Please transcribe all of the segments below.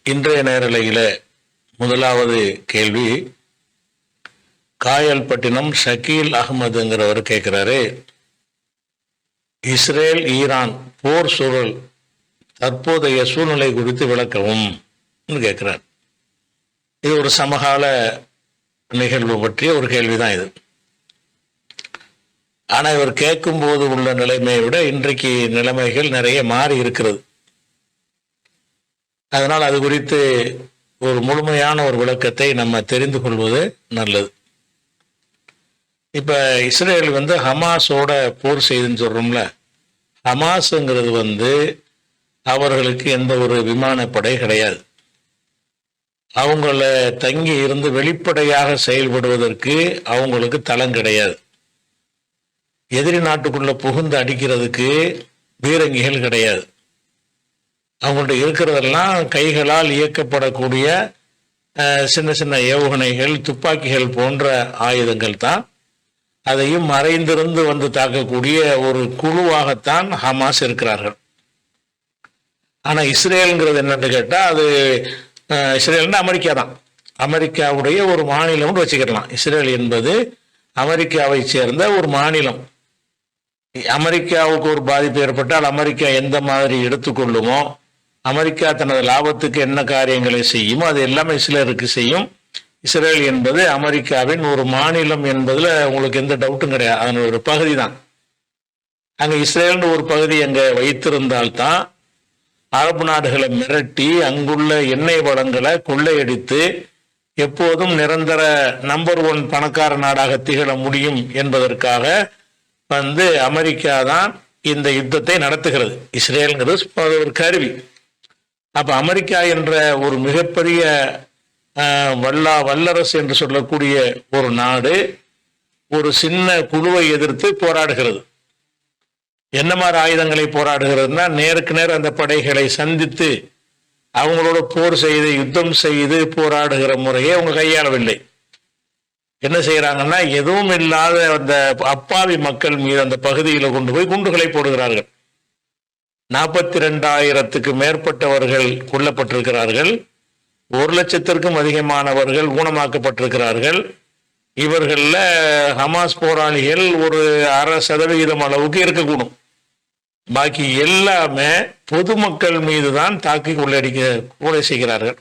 இன்றைய நேரலையில முதலாவது கேள்வி, காயல்பட்டினம் ஷக்கீல் அகமதுங்கிறவர் கேட்குறாரு, இஸ்ரேல் ஈரான் போர் சூழல் தற்போதைய சூழ்நிலை குறித்து விளக்கவும் கேட்கிறார். இது ஒரு சமகால நிகழ்வு பற்றிய ஒரு கேள்விதான் இது. ஆனால் இவர் கேட்கும்போது உள்ள நிலைமையை விட இன்றைக்கு நிலைமைகள் நிறைய மாறி இருக்கிறது. அதனால் அது குறித்து ஒரு முழுமையான ஒரு விளக்கத்தை நம்ம தெரிந்து கொள்வது நல்லது. இப்போ இஸ்ரேல் ஹமாஸோட போர் செய்துன்னு சொல்கிறோம்ல, ஹமாஸுங்கிறது அவர்களுக்கு எந்த ஒரு விமானப்படை கிடையாது. அவங்கள தங்கி இருந்து வெளிப்படையாக செயல்படுவதற்கு அவங்களுக்கு தளம் கிடையாது. எதிரி நாட்டுக்குள்ள புகுந்து அடிக்கிறதுக்கு பீரங்கிகள் கிடையாது. அவங்கள்ட்ட இருக்கிறதெல்லாம் கைகளால் இயக்கப்படக்கூடிய சின்ன சின்ன ஏவுகணைகள், துப்பாக்கிகள் போன்ற ஆயுதங்கள் தான். அதையும் மறைந்திருந்து தாக்கக்கூடிய ஒரு குழுவாகத்தான் ஹமாஸ் இருக்கிறார்கள். ஆனால் இஸ்ரேலுங்கிறது என்னன்னு கேட்டால், அது இஸ்ரேல்னா அமெரிக்கா தான். அமெரிக்காவுடைய ஒரு மாநிலம்னு வச்சுக்கிடலாம். இஸ்ரேல் என்பது அமெரிக்காவை சேர்ந்த ஒரு மாநிலம். அமெரிக்காவுக்கு ஒரு பாதிப்பு ஏற்பட்டால் அமெரிக்கா எந்த மாதிரி எடுத்துக்கொள்ளுமோ, அமெரிக்கா தனது லாபத்துக்கு என்ன காரியங்களை செய்யுமோ அது எல்லாமே இஸ்ரேலுக்கு செய்யும். இஸ்ரேல் என்பது அமெரிக்காவின் ஒரு மாநிலம் என்பதில் உங்களுக்கு எந்த டவுட்டும் கிடையாது. அதன் ஒரு பகுதி தான். அங்கே இஸ்ரேல்னு ஒரு பகுதி அங்கே வைத்திருந்தால்தான் அரபு நாடுகளை மிரட்டி அங்குள்ள எண்ணெய் வளங்களை கொள்ளையடித்து எப்போதும் நிரந்தர நம்பர் 1 பணக்கார நாடாக திகழ முடியும் என்பதற்காக அமெரிக்கா தான் இந்த யுத்தத்தை நடத்துகிறது. இஸ்ரேலுங்கிறது ஒரு கருவி. அப்ப அமெரிக்கா என்ற ஒரு மிகப்பெரிய வல்லரசு என்று சொல்லக்கூடிய ஒரு நாடு ஒரு சின்ன குழுவை எதிர்த்து போராடுகிறது. என்ன மாதிரி ஆயுதங்களை போராடுகிறதுனா, நேருக்கு நேர் அந்த படைகளை சந்தித்து அவங்களோட போர் செய்து யுத்தம் செய்து போராடுகிற முறையை அவங்க கையாளவில்லை. என்ன செய்யறாங்கன்னா, எதுவும் இல்லாத அந்த அப்பாவி மக்கள் மீது அந்த பகுதியில் கொண்டு போய் குண்டுகளை போடுகிறார்கள். 42,000க்கு மேற்பட்டவர்கள் கொல்லப்பட்டிருக்கிறார்கள். 1,00,000க்கும் அதிகமானவர்கள் ஊனமாக்கப்பட்டிருக்கிறார்கள். இவர்கள ஹமாஸ் போராளிகள் ஒரு 0.5% அளவுக்கு இருக்கக்கூடும். பாக்கி எல்லாமே பொதுமக்கள் மீது தான் தாக்கி கொலை செய்கிறார்கள்.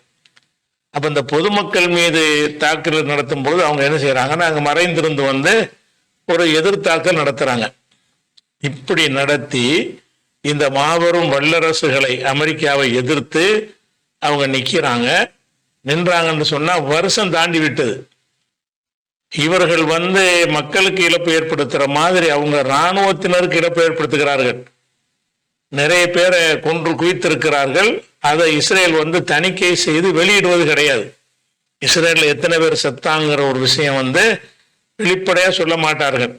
அப்ப இந்த பொதுமக்கள் மீது தாக்குதல் நடத்தும் பொழுது அவங்க என்ன செய்யறாங்கன்னா, அங்க மறைந்திருந்து ஒரு எதிர்த்தாக்கல் நடத்துறாங்க. இப்படி நடத்தி இந்த மாபெரும் வல்லரசுகளை அமெரிக்காவை எதிர்த்து அவங்க நின்றாங்கன்னு சொன்னா வருஷம் தாண்டி விட்டது. இவர்கள் மக்களுக்கு இழப்பு ஏற்படுத்துற மாதிரி அவங்க இராணுவத்தினருக்கு இழப்பு ஏற்படுத்துகிறார்கள். நிறைய பேரை கொன்று குவித்திருக்கிறார்கள். அதை இஸ்ரேல் தணிக்கை செய்து வெளியிடுவது கிடையாது. இஸ்ரேல்ல எத்தனை பேர் செத்தாங்கிற ஒரு விஷயம் வெளிப்படையா சொல்ல மாட்டார்கள்.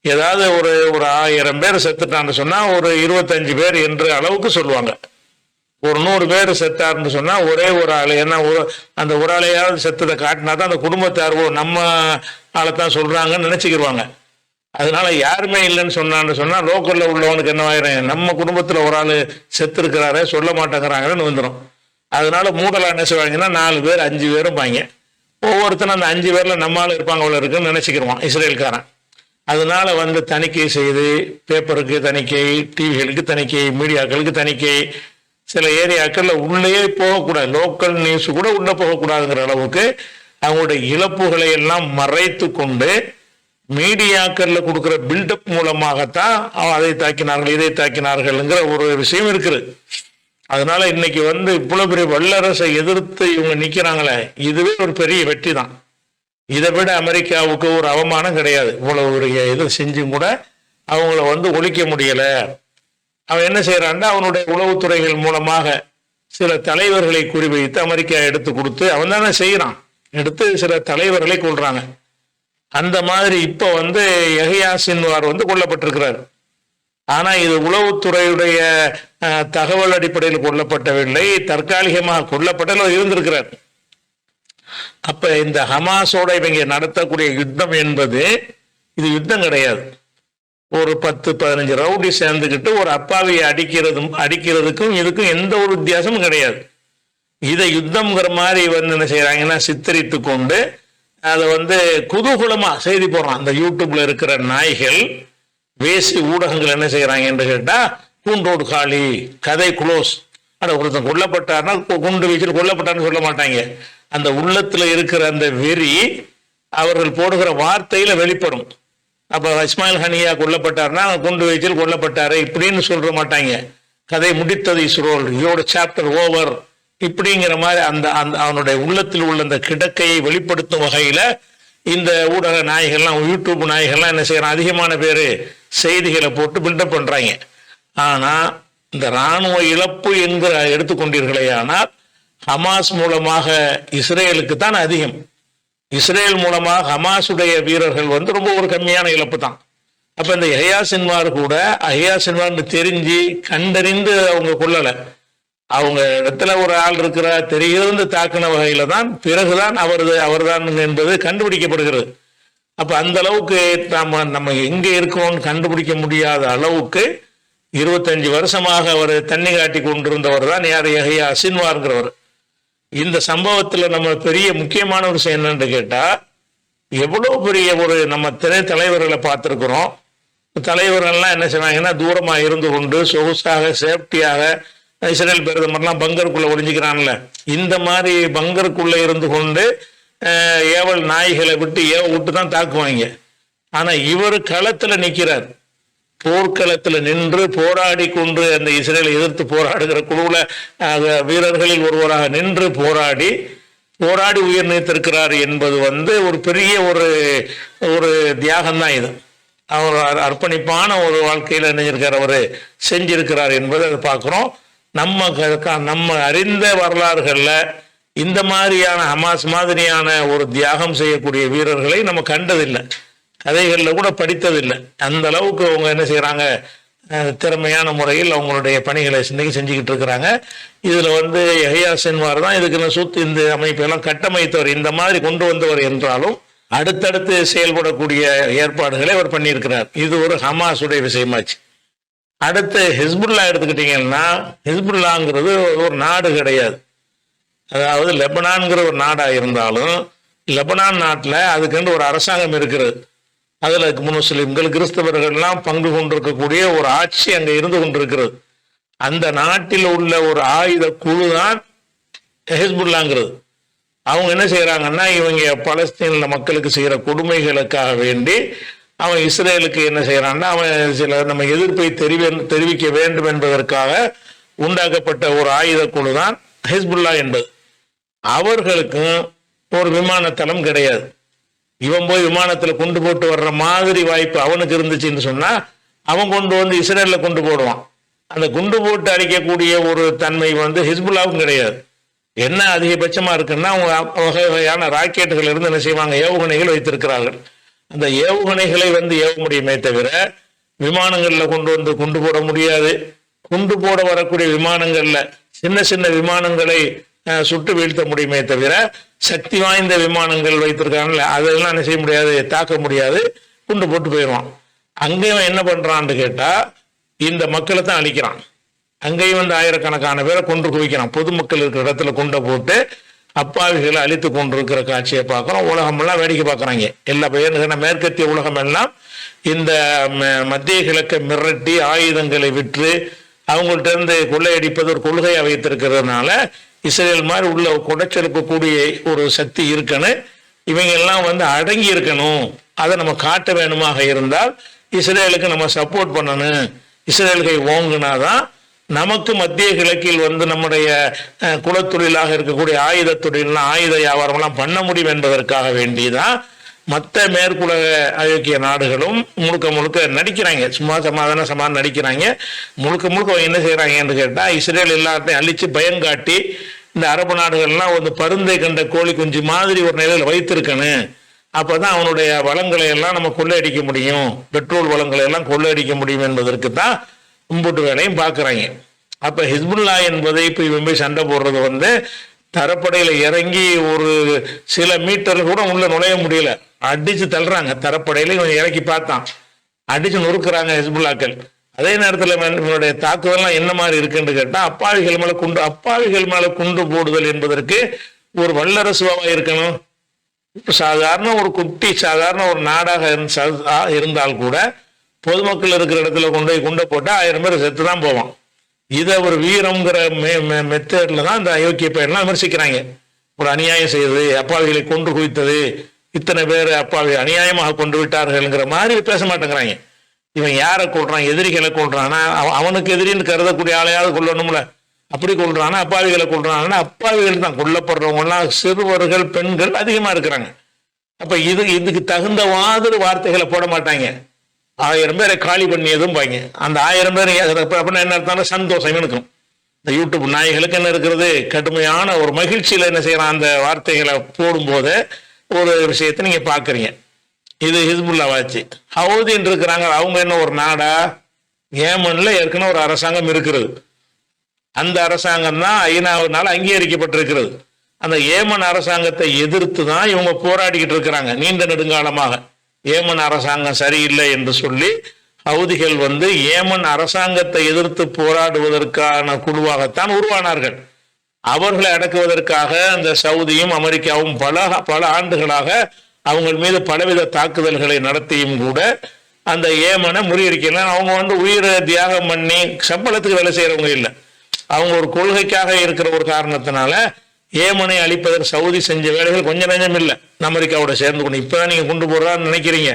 ஏதாவது ஒரு 1000 பேர் செத்துட்டான்னு சொன்னா ஒரு 25 பேர் என்ற அளவுக்கு சொல்லுவாங்க. ஒரு 100 பேர் செத்தாருன்னு சொன்னா ஒரே ஒரு ஆள், ஏன்னா அந்த ஒரு ஆளையாவது செத்ததை காட்டினா தான் அந்த குடும்பத்தார்வோ நம்ம ஆளைத்தான் சொல்றாங்கன்னு நினைச்சுக்கிடுவாங்க. அதனால யாருமே இல்லைன்னு சொன்னா லோக்கல்ல உள்ளவனுக்கு என்னவாயிரும், நம்ம குடும்பத்துல ஒரு ஆள் செத்து இருக்கிறாரே சொல்ல மாட்டேங்கிறாங்கன்னு வந்துடும். அதனால மூடலா என்ன செய்வாங்கன்னா 4 பேர் 5 பேரும் பாங்க. ஒவ்வொருத்தரும் அந்த 5 பேர்ல நம்மளால இருப்பாங்க அவ்வளோ இருக்குன்னு நினைச்சுக்கிடுவான் இஸ்ரேல்காரன். அதனால தணிக்கை செய்து பேப்பருக்கு தணிக்கை, டிவிகளுக்கு தணிக்கை, மீடியாக்களுக்கு தணிக்கை, சில ஏரியாக்கள்ல உள்ளே போகக்கூடாது, லோக்கல் நியூஸ் கூட உள்ள போகக்கூடாதுங்கிற அளவுக்கு அவங்களுடைய இழப்புகளை எல்லாம் மறைத்து கொண்டு மீடியாக்கள்ல கொடுக்குற பில்டப் மூலமாகத்தான் அதை தாக்கினார்கள் இதை தாக்கினார்கள்ங்கிற ஒரு விஷயம் இருக்குது. அதனால இன்னைக்கு இவ்வளவு பெரிய வல்லரசை எதிர்த்து இவங்க நிக்கிறாங்களே, இதுவே ஒரு பெரிய வெற்றி தான். இதை விட அமெரிக்காவுக்கு ஒரு அவமானம் கிடையாது. இவ்வளவு ஒரு இது செஞ்சும் கூட அவங்கள ஒழிக்க முடியல. அவன் என்ன செய்யறான்னா, அவனுடைய உளவுத்துறைகள் மூலமாக சில தலைவர்களை குறிவைத்து அமெரிக்கா எடுத்து கொடுத்து அவன் தானே செய்யறான், எடுத்து சில தலைவர்களை கொள்றாங்க. அந்த மாதிரி இப்ப யஹ்யா சின்வார் கொல்லப்பட்டிருக்கிறார். ஆனா இது உளவுத்துறையுடைய தகவல் அடிப்படையில் கொல்லப்படவில்லை, தற்காலிகமாக கொல்லப்பட்ட இருந்திருக்கிறார். அப்ப இந்த ஹமாஸோட இவங்க நடத்தக்கூடிய யுத்தம் என்பது இது யுத்தம் கிடையாது. ஒரு 10-15 ரவுடி சேர்ந்துக்கிட்டு ஒரு அப்பாவியை அடிக்கிறதுக்கும் இதுக்கும் எந்த ஒரு வித்தியாசமும் கிடையாது. இதை யுத்தம்ங்கிற மாதிரி வந்து என்ன செய்யறாங்கன்னா சித்தரித்து கொண்டு அதை வந்து குதூகூலமா செய்தி போடுறான். அந்த யூடியூப்ல இருக்கிற நாய்கள் வேசி ஊடகங்கள் என்ன செய்யறாங்க என்று கேட்டா, கூண்டோடு காலி, கதை குளோஸ். ஆனால் ஒருத்தன் கொல்லப்பட்டார்னா குண்டு வீச்சில் கொல்லப்பட்டார்னு சொல்ல மாட்டாங்க. அந்த உள்ளத்துல இருக்கிற அந்த வெறி அவர்கள் போடுகிற வார்த்தையில வெளிப்படும். அப்ப இஸ்மாயில் ஹனியா கொல்லப்பட்டார்னா குண்டு வீச்சில் கொல்லப்பட்டாரு இப்படின்னு சொல்ல மாட்டாங்க. கதை முடித்தது இஸ்ரோல், இதோட சாப்டர் ஓவர் இப்படிங்கிற மாதிரி அந்த அந்த அவனுடைய உள்ளத்தில் உள்ள அந்த கிடக்கையை வெளிப்படுத்தும் வகையில இந்த ஊடக நாய்கள்லாம், யூடியூப் நாய்கள்லாம் என்ன செய்யறான், அதிகமான பேர் செய்திகளை போட்டு பில்டப் பண்றாங்க. ஆனா இந்த இராணுவ இழப்பு என்கிற எடுத்துக்கொண்டீர்களே, ஆனால் ஹமாஸ் மூலமாக இஸ்ரேலுக்கு தான் அதிகம். இஸ்ரேல் மூலமாக ஹமாஸுடைய வீரர்கள் வந்து ரொம்ப ஒரு கம்மியான இழப்பு தான். அப்ப இந்த யஹ்யா சின்வார் கூட யஹ்யா சின்வார்னு தெரிஞ்சு கண்டறிந்து அவங்க கொள்ளலை. அவங்க இடத்துல ஒரு ஆள் இருக்கிற தெரிகிறது தாக்கின வகையில தான் பிறகுதான் அவர்தான் என்பது கண்டுபிடிக்கப்படுகிறது. அப்ப அந்த அளவுக்கு நம்ம எங்க இருக்கிறோம்னு கண்டுபிடிக்க முடியாத அளவுக்கு 25 வருஷமாக அவர் தண்ணி காட்டி கொண்டிருந்தவர் தான் யார், யஹ்யா சின்வார்ங்கிறவர். இந்த சம்பவத்துல நம்ம பெரிய முக்கியமான ஒரு விஷயம் என்னன்னு கேட்டா, எவ்வளவு பெரிய ஒரு நம்ம தலைவர்களை பார்த்திருக்கிறோம். தலைவர்கள்லாம் என்ன செய்வாங்கன்னா தூரமா இருந்து கொண்டு சொகுசாக சேஃப்டியாக, இஸ்ரேல் பிரதமர்லாம் பங்கருக்குள்ள ஒளிஞ்சுக்கிறான்ல, இந்த மாதிரி பங்கருக்குள்ள இருந்து கொண்டு ஏவல் நாய்களை விட்டு தான் தாக்குவாங்க. ஆனா இவர் களத்துல நிற்கிறார், போர்க்களத்துல நின்று போராடி கொண்டு அந்த இஸ்ரேலை எதிர்த்து போராடுகிற குழுவுல வீரர்களில் ஒருவராக நின்று போராடி உயிர் நீத்திருக்கிறார் என்பது வந்து ஒரு பெரிய ஒரு தியாகம் தான். இது அவர் அர்ப்பணிப்பான ஒரு வாழ்க்கையில நினைஞ்சிருக்கார், அவர் செஞ்சிருக்கிறார் என்பதை அதை பார்க்கிறோம். நம்ம அறிந்த வரலாறுகள்ல இந்த மாதிரியான ஹமாஸ் மாதிரியான ஒரு தியாகம் செய்யக்கூடிய வீரர்களை நம்ம கண்டதில்லை, கதைகளில் கூட படித்ததில்லை. அந்த அளவுக்கு அவங்க என்ன செய்யறாங்க, திறமையான முறையில் அவங்களுடைய பணிகளை செஞ்சுக்கிட்டு இருக்கிறாங்க. இதுல வந்து யஹ்யா சின்வார் தான் இதுக்கு இந்த அமைப்பெல்லாம் கட்டமைத்தவர், இந்த மாதிரி கொண்டு வந்தவர் என்றாலும் அடுத்தடுத்து செயல்படக்கூடிய ஏற்பாடுகளை அவர் பண்ணியிருக்கிறார். இது ஒரு ஹமாஸுடைய விஷயமாச்சு. அடுத்து ஹிஸ்புல்லா எடுத்துக்கிட்டீங்கன்னா, ஹிஸ்புல்லாங்கிறது ஒரு நாடு கிடையாது. அதாவது லெபனான்கிற ஒரு நாடா இருந்தாலும் லெபனான் நாட்டில் அதுக்கு ஒரு அரசாங்கம் இருக்கிறது. அதுல முஸ்லிம்கள் கிறிஸ்தவர்கள்லாம் பங்கு கொண்டிருக்கக்கூடிய ஒரு ஆட்சி அங்க இருந்து கொண்டிருக்கிறது. அந்த நாட்டில் உள்ள ஒரு ஆயுத குழு தான் ஹிஸ்புல்லாங்கிறது. அவங்க என்ன செய்யறாங்கன்னா, இவங்க பலஸ்தீன மக்களுக்கு செய்யற கொடுமைகளுக்காக வேண்டி அவன் இஸ்ரேலுக்கு என்ன செய்யறான்னா, அவன் சில நம்ம எதிர்ப்பை தெரிவிக்க வேண்டும் என்பதற்காக உண்டாக்கப்பட்ட ஒரு ஆயுத குழு தான் ஹிஸ்புல்லா என்பது. அவர்களுக்கும் ஒரு விமானத்தளம் கிடையாது. இவன் போய் விமானத்துல கொண்டு போட்டு வர்ற மாதிரி வாய்ப்பு அவனுக்கு இருந்துச்சுன்னு சொன்னா அவன் கொண்டு வந்து இஸ்ரேல்ல கொண்டு போடுவான். அந்த குண்டு போட்டு அடிக்கக்கூடிய ஒரு தன்மை வந்து ஹிஸ்புல்லாவுக்கும் கிடையாது. என்ன அதிகபட்சமா இருக்குன்னா, அவங்க வகை வகையான ராக்கெட்டுகள் இருந்து என்ன செய்வாங்க, ஏவுகணைகள் வைத்திருக்கிறார்கள். அந்த ஏவுகணைகளை வந்து ஏவ முடியுமே தவிர விமானங்கள்ல கொண்டு போட முடியாது. கொண்டு போட வரக்கூடிய விமானங்கள்ல சின்ன விமானங்களை சுட்டு வீழ்த்த முடியுமே தவிர சக்தி வாய்ந்த விமானங்கள் வைத்திருக்காங்கல்ல, அதெல்லாம் என்ன செய்ய முடியாது, தாக்க முடியாது, குண்டு போட்டு போயிடுவான். அங்கேயும் என்ன பண்றான்னு கேட்டா, இந்த மக்களை தான் அழிக்கிறான். அங்கேயும் வந்து ஆயிரக்கணக்கான பேரை கொண்டு குவிக்கிறான். பொதுமக்கள் இருக்கிற இடத்துல குண்டை போட்டு அப்பாவிகளை அழித்து கொண்டிருக்கிற காட்சியை பார்க்குறோம். உலகமெல்லாம் வேடிக்கை பார்க்குறாங்க. எல்லா பேரும் மேற்கத்திய உலகம் எல்லாம் இந்த மத்திய கிழக்கை மிரட்டி ஆயுதங்களை விற்று அவங்கள்ட்ட இருந்து கொள்ளையடிப்பது ஒரு கொள்கையாக வைத்திருக்கிறதுனால இஸ்ரேல் மாதிரி உள்ள குடைச்செலுக்கக்கூடிய ஒரு சக்தி இருக்கணும். இவங்க எல்லாம் வந்து அடங்கி இருக்கணும். அதை நம்ம காட்ட வேணுமாக இருந்தால் இஸ்ரேலுக்கு நம்ம சப்போர்ட் பண்ணணும். இஸ்ரேலுக்கு ஓங்குனாதான் நமக்கு மத்திய கிழக்கில் வந்து நம்முடைய குலத்தொழிலாக இருக்கக்கூடிய ஆயுத தொழிலாம் ஆயுத வியாபாரம்லாம் பண்ண முடியும் என்பதற்காக வேண்டிதான் மற்ற மேற்குலக ஐரோப்பிய நாடுகளும் முழுக்க நடிக்கிறாங்க. சும்மா சமாதானம் நடிக்கிறாங்க. முழுக்க என்ன செய்யறாங்கன்னு கேட்டா, இஸ்ரேல் எல்லாத்தையும் அழிச்சு பயங்காட்டி இந்த அரபு நாடுகள்லாம் ஒரு பருந்தை கண்ட கோழி குஞ்சு மாதிரி ஒரு நிலையில் வைத்திருக்கணும். அப்பதான் அவனுடைய வளங்களை எல்லாம் நம்ம கொள்ளையடிக்க முடியும், பெட்ரோல் வளங்களை எல்லாம் கொள்ளையடிக்க முடியும் என்பதற்கு தான் கும்பிட்டு வேலையும் பார்க்குறாங்க. அப்ப ஹிஸ்புல்லா என்பதை இப்போ இவன் போய் சண்டை போடுறது வந்து தரப்படையில இறங்கி ஒரு சில மீட்டர் கூட உள்ள நுழைய முடியல, அடிச்சு தள்ளுறாங்க. தரப்படையில இவன் இறக்கி பார்த்தான், அடிச்சு நொறுக்குறாங்க ஹிஸ்புல்லாக்கள். அதே நேரத்தில் இவனுடைய தாக்குதல்லாம் என்ன மாதிரி இருக்குன்னு கேட்டால் அப்பாவிகள் மேல குண்டு போடுதல் என்பதற்கு ஒரு வல்லரசுவாக இருக்கணும். இப்போ சாதாரண ஒரு குட்டி சாதாரண ஒரு நாடாக இருந்தால் கூட பொதுமக்கள் இருக்கிற இடத்துல கொண்டு போய் குண்டை போட்டால் 1000 பேர் செத்து தான் போவான். இதை ஒரு வீரம்ங்கிற மெத்தட்ல தான் இந்த அயோக்கிய பையன்லாம் விமர்சிக்கிறாங்க. ஒரு அநியாயம் செய்தது, அப்பாவிகளை கொண்டு குவித்தது, இத்தனை பேர் அப்பாவி அநியாயமாக கொண்டு விட்டார்கள்ங்கிற மாதிரி பேச மாட்டேங்கிறாங்க. இவன் யாரை கொள்றான்? எதிரிகளை கொள்றான்னா அவனுக்கு எதிரின்னு கருதக்கூடிய ஆளையாவது கொள்ளணும்ல. அப்படி கொள்றானா? அப்பாவிகளை கொள்றான்னா அப்பாவிகள் தான் கொல்லப்படுறவங்கலாம் சிறுவர்கள், பெண்கள் அதிகமா இருக்கிறாங்க. அப்ப இதுக்கு தகுந்த மாதிரி வார்த்தைகளை போட மாட்டாங்க. 1000 பேரை காலி பண்ணியதும் பாங்க. அந்த 1000 பேர் அப்படின்னா என்ன அர்த்தம்? சந்தோஷம் இருக்கும். இந்த யூடியூப் நாய்களுக்கு என்ன இருக்கிறது? கடுமையான ஒரு மகிழ்ச்சியில என்ன செய்யறான்? அந்த வார்த்தைகளை போடும்போது ஒரு விஷயத்தை நீங்க பாக்குறீங்க. இது ஹிஸ்புல்லாவாச்சு. ஹவுதின்னு இருக்கிறாங்க. அவங்க என்ன ஒரு நாடா? ஏமன்ல ஏற்கனவே ஒரு அரசாங்கம் இருக்கிறது. அந்த அரசாங்கம் தான் ஐநாவினால அங்கீகரிக்கப்பட்டிருக்கிறது. அந்த ஏமன் அரசாங்கத்தை எதிர்த்து தான் இவங்க போராடிக்கிட்டு இருக்கிறாங்க நீண்ட நெடுங்காலமாக. ஏமன் அரசாங்கம் சரியில்லை என்று சொல்லி ஹவுதிகள் ஏமன் அரசாங்கத்தை எதிர்த்து போராடுவதற்கான குழுவாகத்தான் உருவானார்கள். அவர்களை அடக்குவதற்காக அந்த சவுதியும் அமெரிக்காவும் பல ஆண்டுகளாக அவங்க மீது பலவித தாக்குதல்களை நடத்தியும் கூட அந்த ஏமனை முறியடிக்கலாம். அவங்க உயிரை தியாகம் பண்ணி சம்பளத்துக்கு வேலை செய்யறவங்க இல்லை. அவங்க ஒரு கொள்கைக்காக இருக்கிற ஒரு காரணத்தினால ஏமனை அழிப்பதற்கு சவுதி செஞ்ச வேலைகள் கொஞ்சம் நஞ்சம் இல்லை. அமெரிக்காவோட சேர்ந்து கொண்டு இப்பதான் நீங்க கொண்டு போறான்னு நினைக்கிறீங்க.